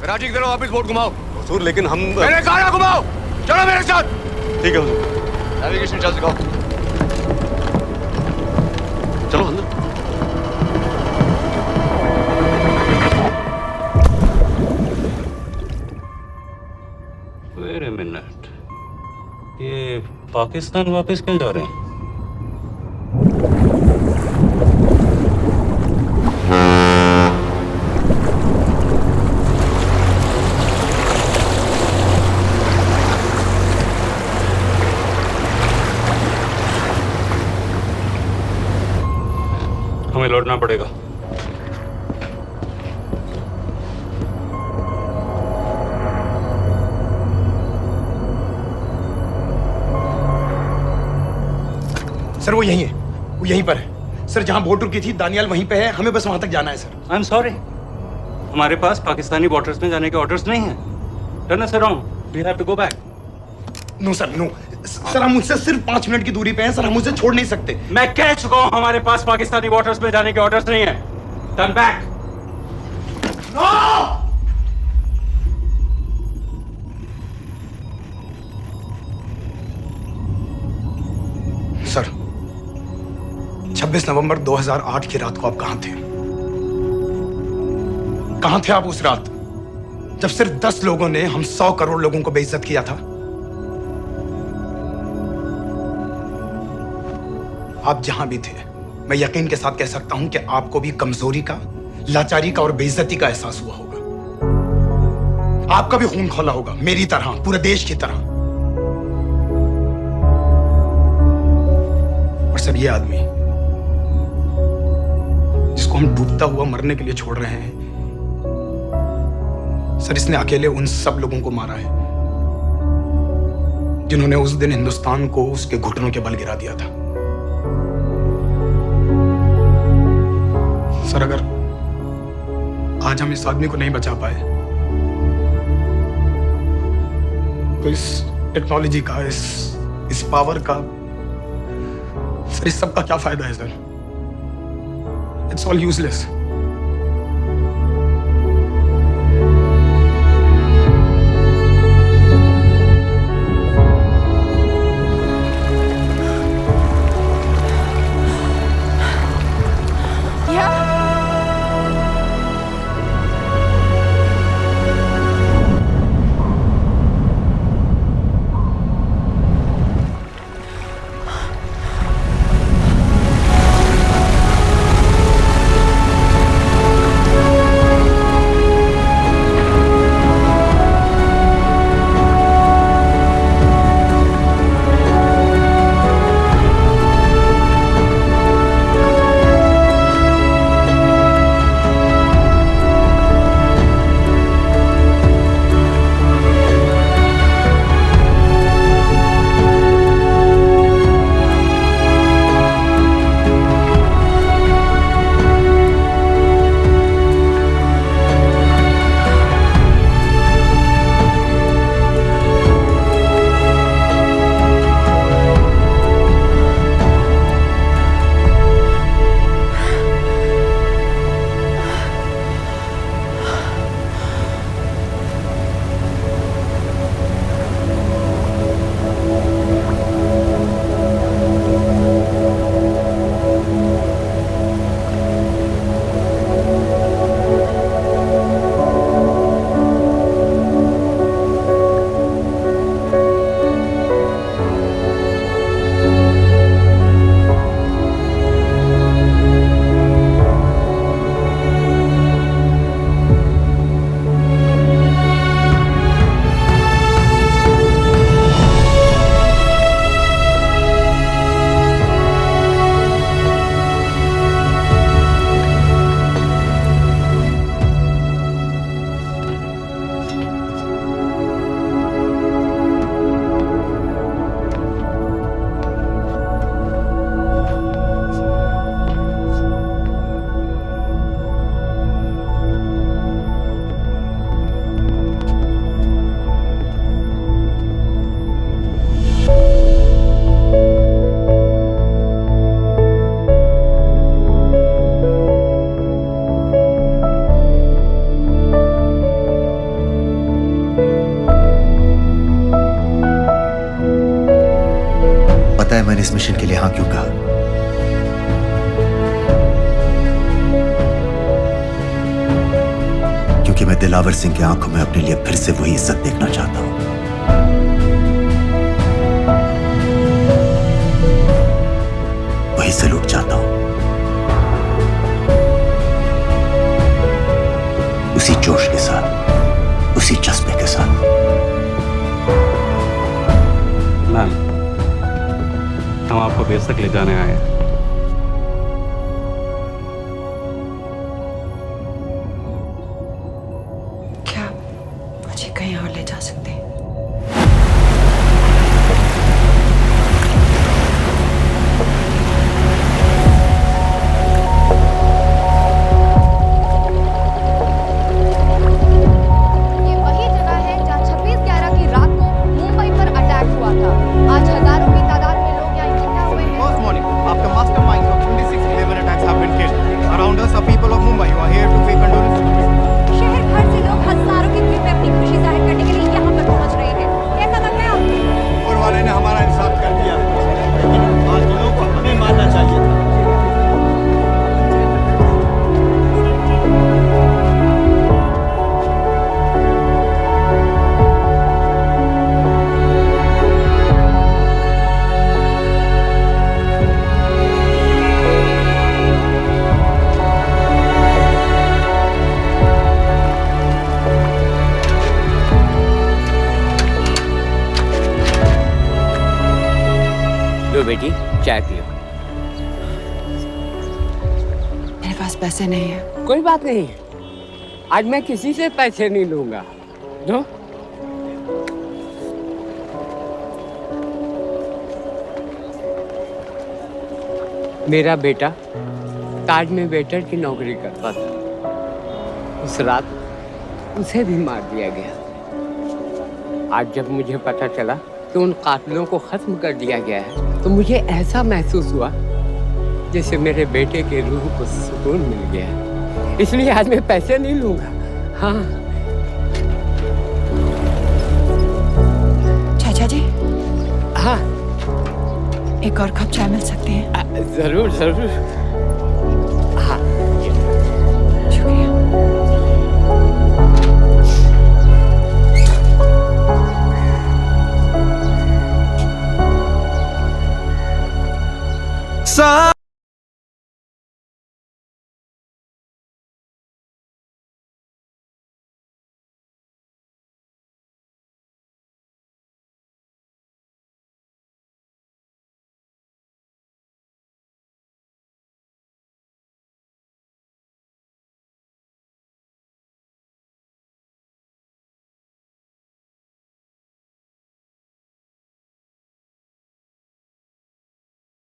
राजी की तरफ वापस बोट घुमाओ। हुजूर लेकिन हम मैंने कहा ना घुमाओ। चलो मेरे साथ। ठीक है हुजूर। नेविगेशन चल सिखाओ। चलो अंदर। Wait a minute. ये पाकिस्तान वापस क्यों जा रहे हैं? हमें लौटना पड़ेगा। सर वो यहीं है, वो यहीं पर है। सर जहां बोट रुकी थी दानियाल वहीं पे है, हमें बस वहां तक जाना है सर। आई एम सॉरी, हमारे पास पाकिस्तानी वाटर्स में जाने के ऑर्डर्स नहीं हैं। Turn us around, we have to go back. No sir, no sir, हम मुझसे सिर्फ 5 मिनट की दूरी पे हैं सर, हम मुझे छोड़ नहीं सकते। मैं कह चुका हूं हमारे पास पाकिस्तानी वाटर्स में जाने के ऑर्डर्स नहीं है। Turn back. सर 26 नवंबर 2008 की रात को आप कहां थे? कहां थे आप उस रात जब सिर्फ 10 लोगों ने हम 100 करोड़ लोगों को बेइज्जत किया था? आप जहां भी थे, मैं यकीन के साथ कह सकता हूं कि आपको भी कमजोरी का, लाचारी का और बेइज्जती का एहसास हुआ होगा। आपका भी खून खौला होगा, मेरी तरह, पूरे देश की तरह। और सर ये आदमी जिसको हम डूबता हुआ मरने के लिए छोड़ रहे हैं, सर इसने अकेले उन सब लोगों को मारा है जिन्होंने उस दिन हिंदुस्तान को उसके घुटनों के बल गिरा दिया था। सर अगर आज हम इस आदमी को नहीं बचा पाए तो इस टेक्नोलॉजी का, इस पावर का, सर इस सब का क्या फायदा है सर? It's all useless. मैंने इस मिशन के लिए हाँ क्यों कहा? क्योंकि मैं दिलावर सिंह की आंखों में अपने लिए फिर से वही इज्जत देखना चाहता हूं, वही सैल्यूट चाहता हूं, उसी जोश के साथ, उसी जज्बे के साथ। मैम, हम आपको बेस तक ले जाने आए हैं। क्या मुझे कहीं और ले जा सकते हैं? ये वही जगह है जहां 26/11 की रात को मुंबई पर अटैक हुआ था। आज हजारों की तादाद में लोग यहाँ इकट्ठा हुए हैं। First morning, after masterminds of 26/11 attacks have been killed, around us are people of Mumbai who are here to pay condolence. शहर भर से लोग हजारों की भीड़ में अपनी खुशी जाहिर करने के लिए यहाँ पर पहुँच रहे हैं। कैसा लग रहा है आपको? ऊपर वाले ने हमारा इंसाफ कर दिया, लेकिन बाकियों को हमें मानना चाहिए था। लो बेटी, चाय पियो। मेरे पास पैसे नहीं है। कोई बात नहीं, आज मैं किसी से पैसे नहीं लूंगा। लो। मेरा बेटा ताज में वेटर की नौकरी करता था। उस रात उसे भी मार दिया गया। आज जब मुझे पता चला कि उन कातिलों को खत्म कर दिया गया है, तो मुझे ऐसा महसूस हुआ जैसे मेरे बेटे के रूह को सुकून मिल गया है। इसलिए आज मैं पैसे नहीं लूंगा। हाँ चाचा जी। हाँ, एक और कप चाय मिल सकती है? जरूर जरूर। हाँ, सा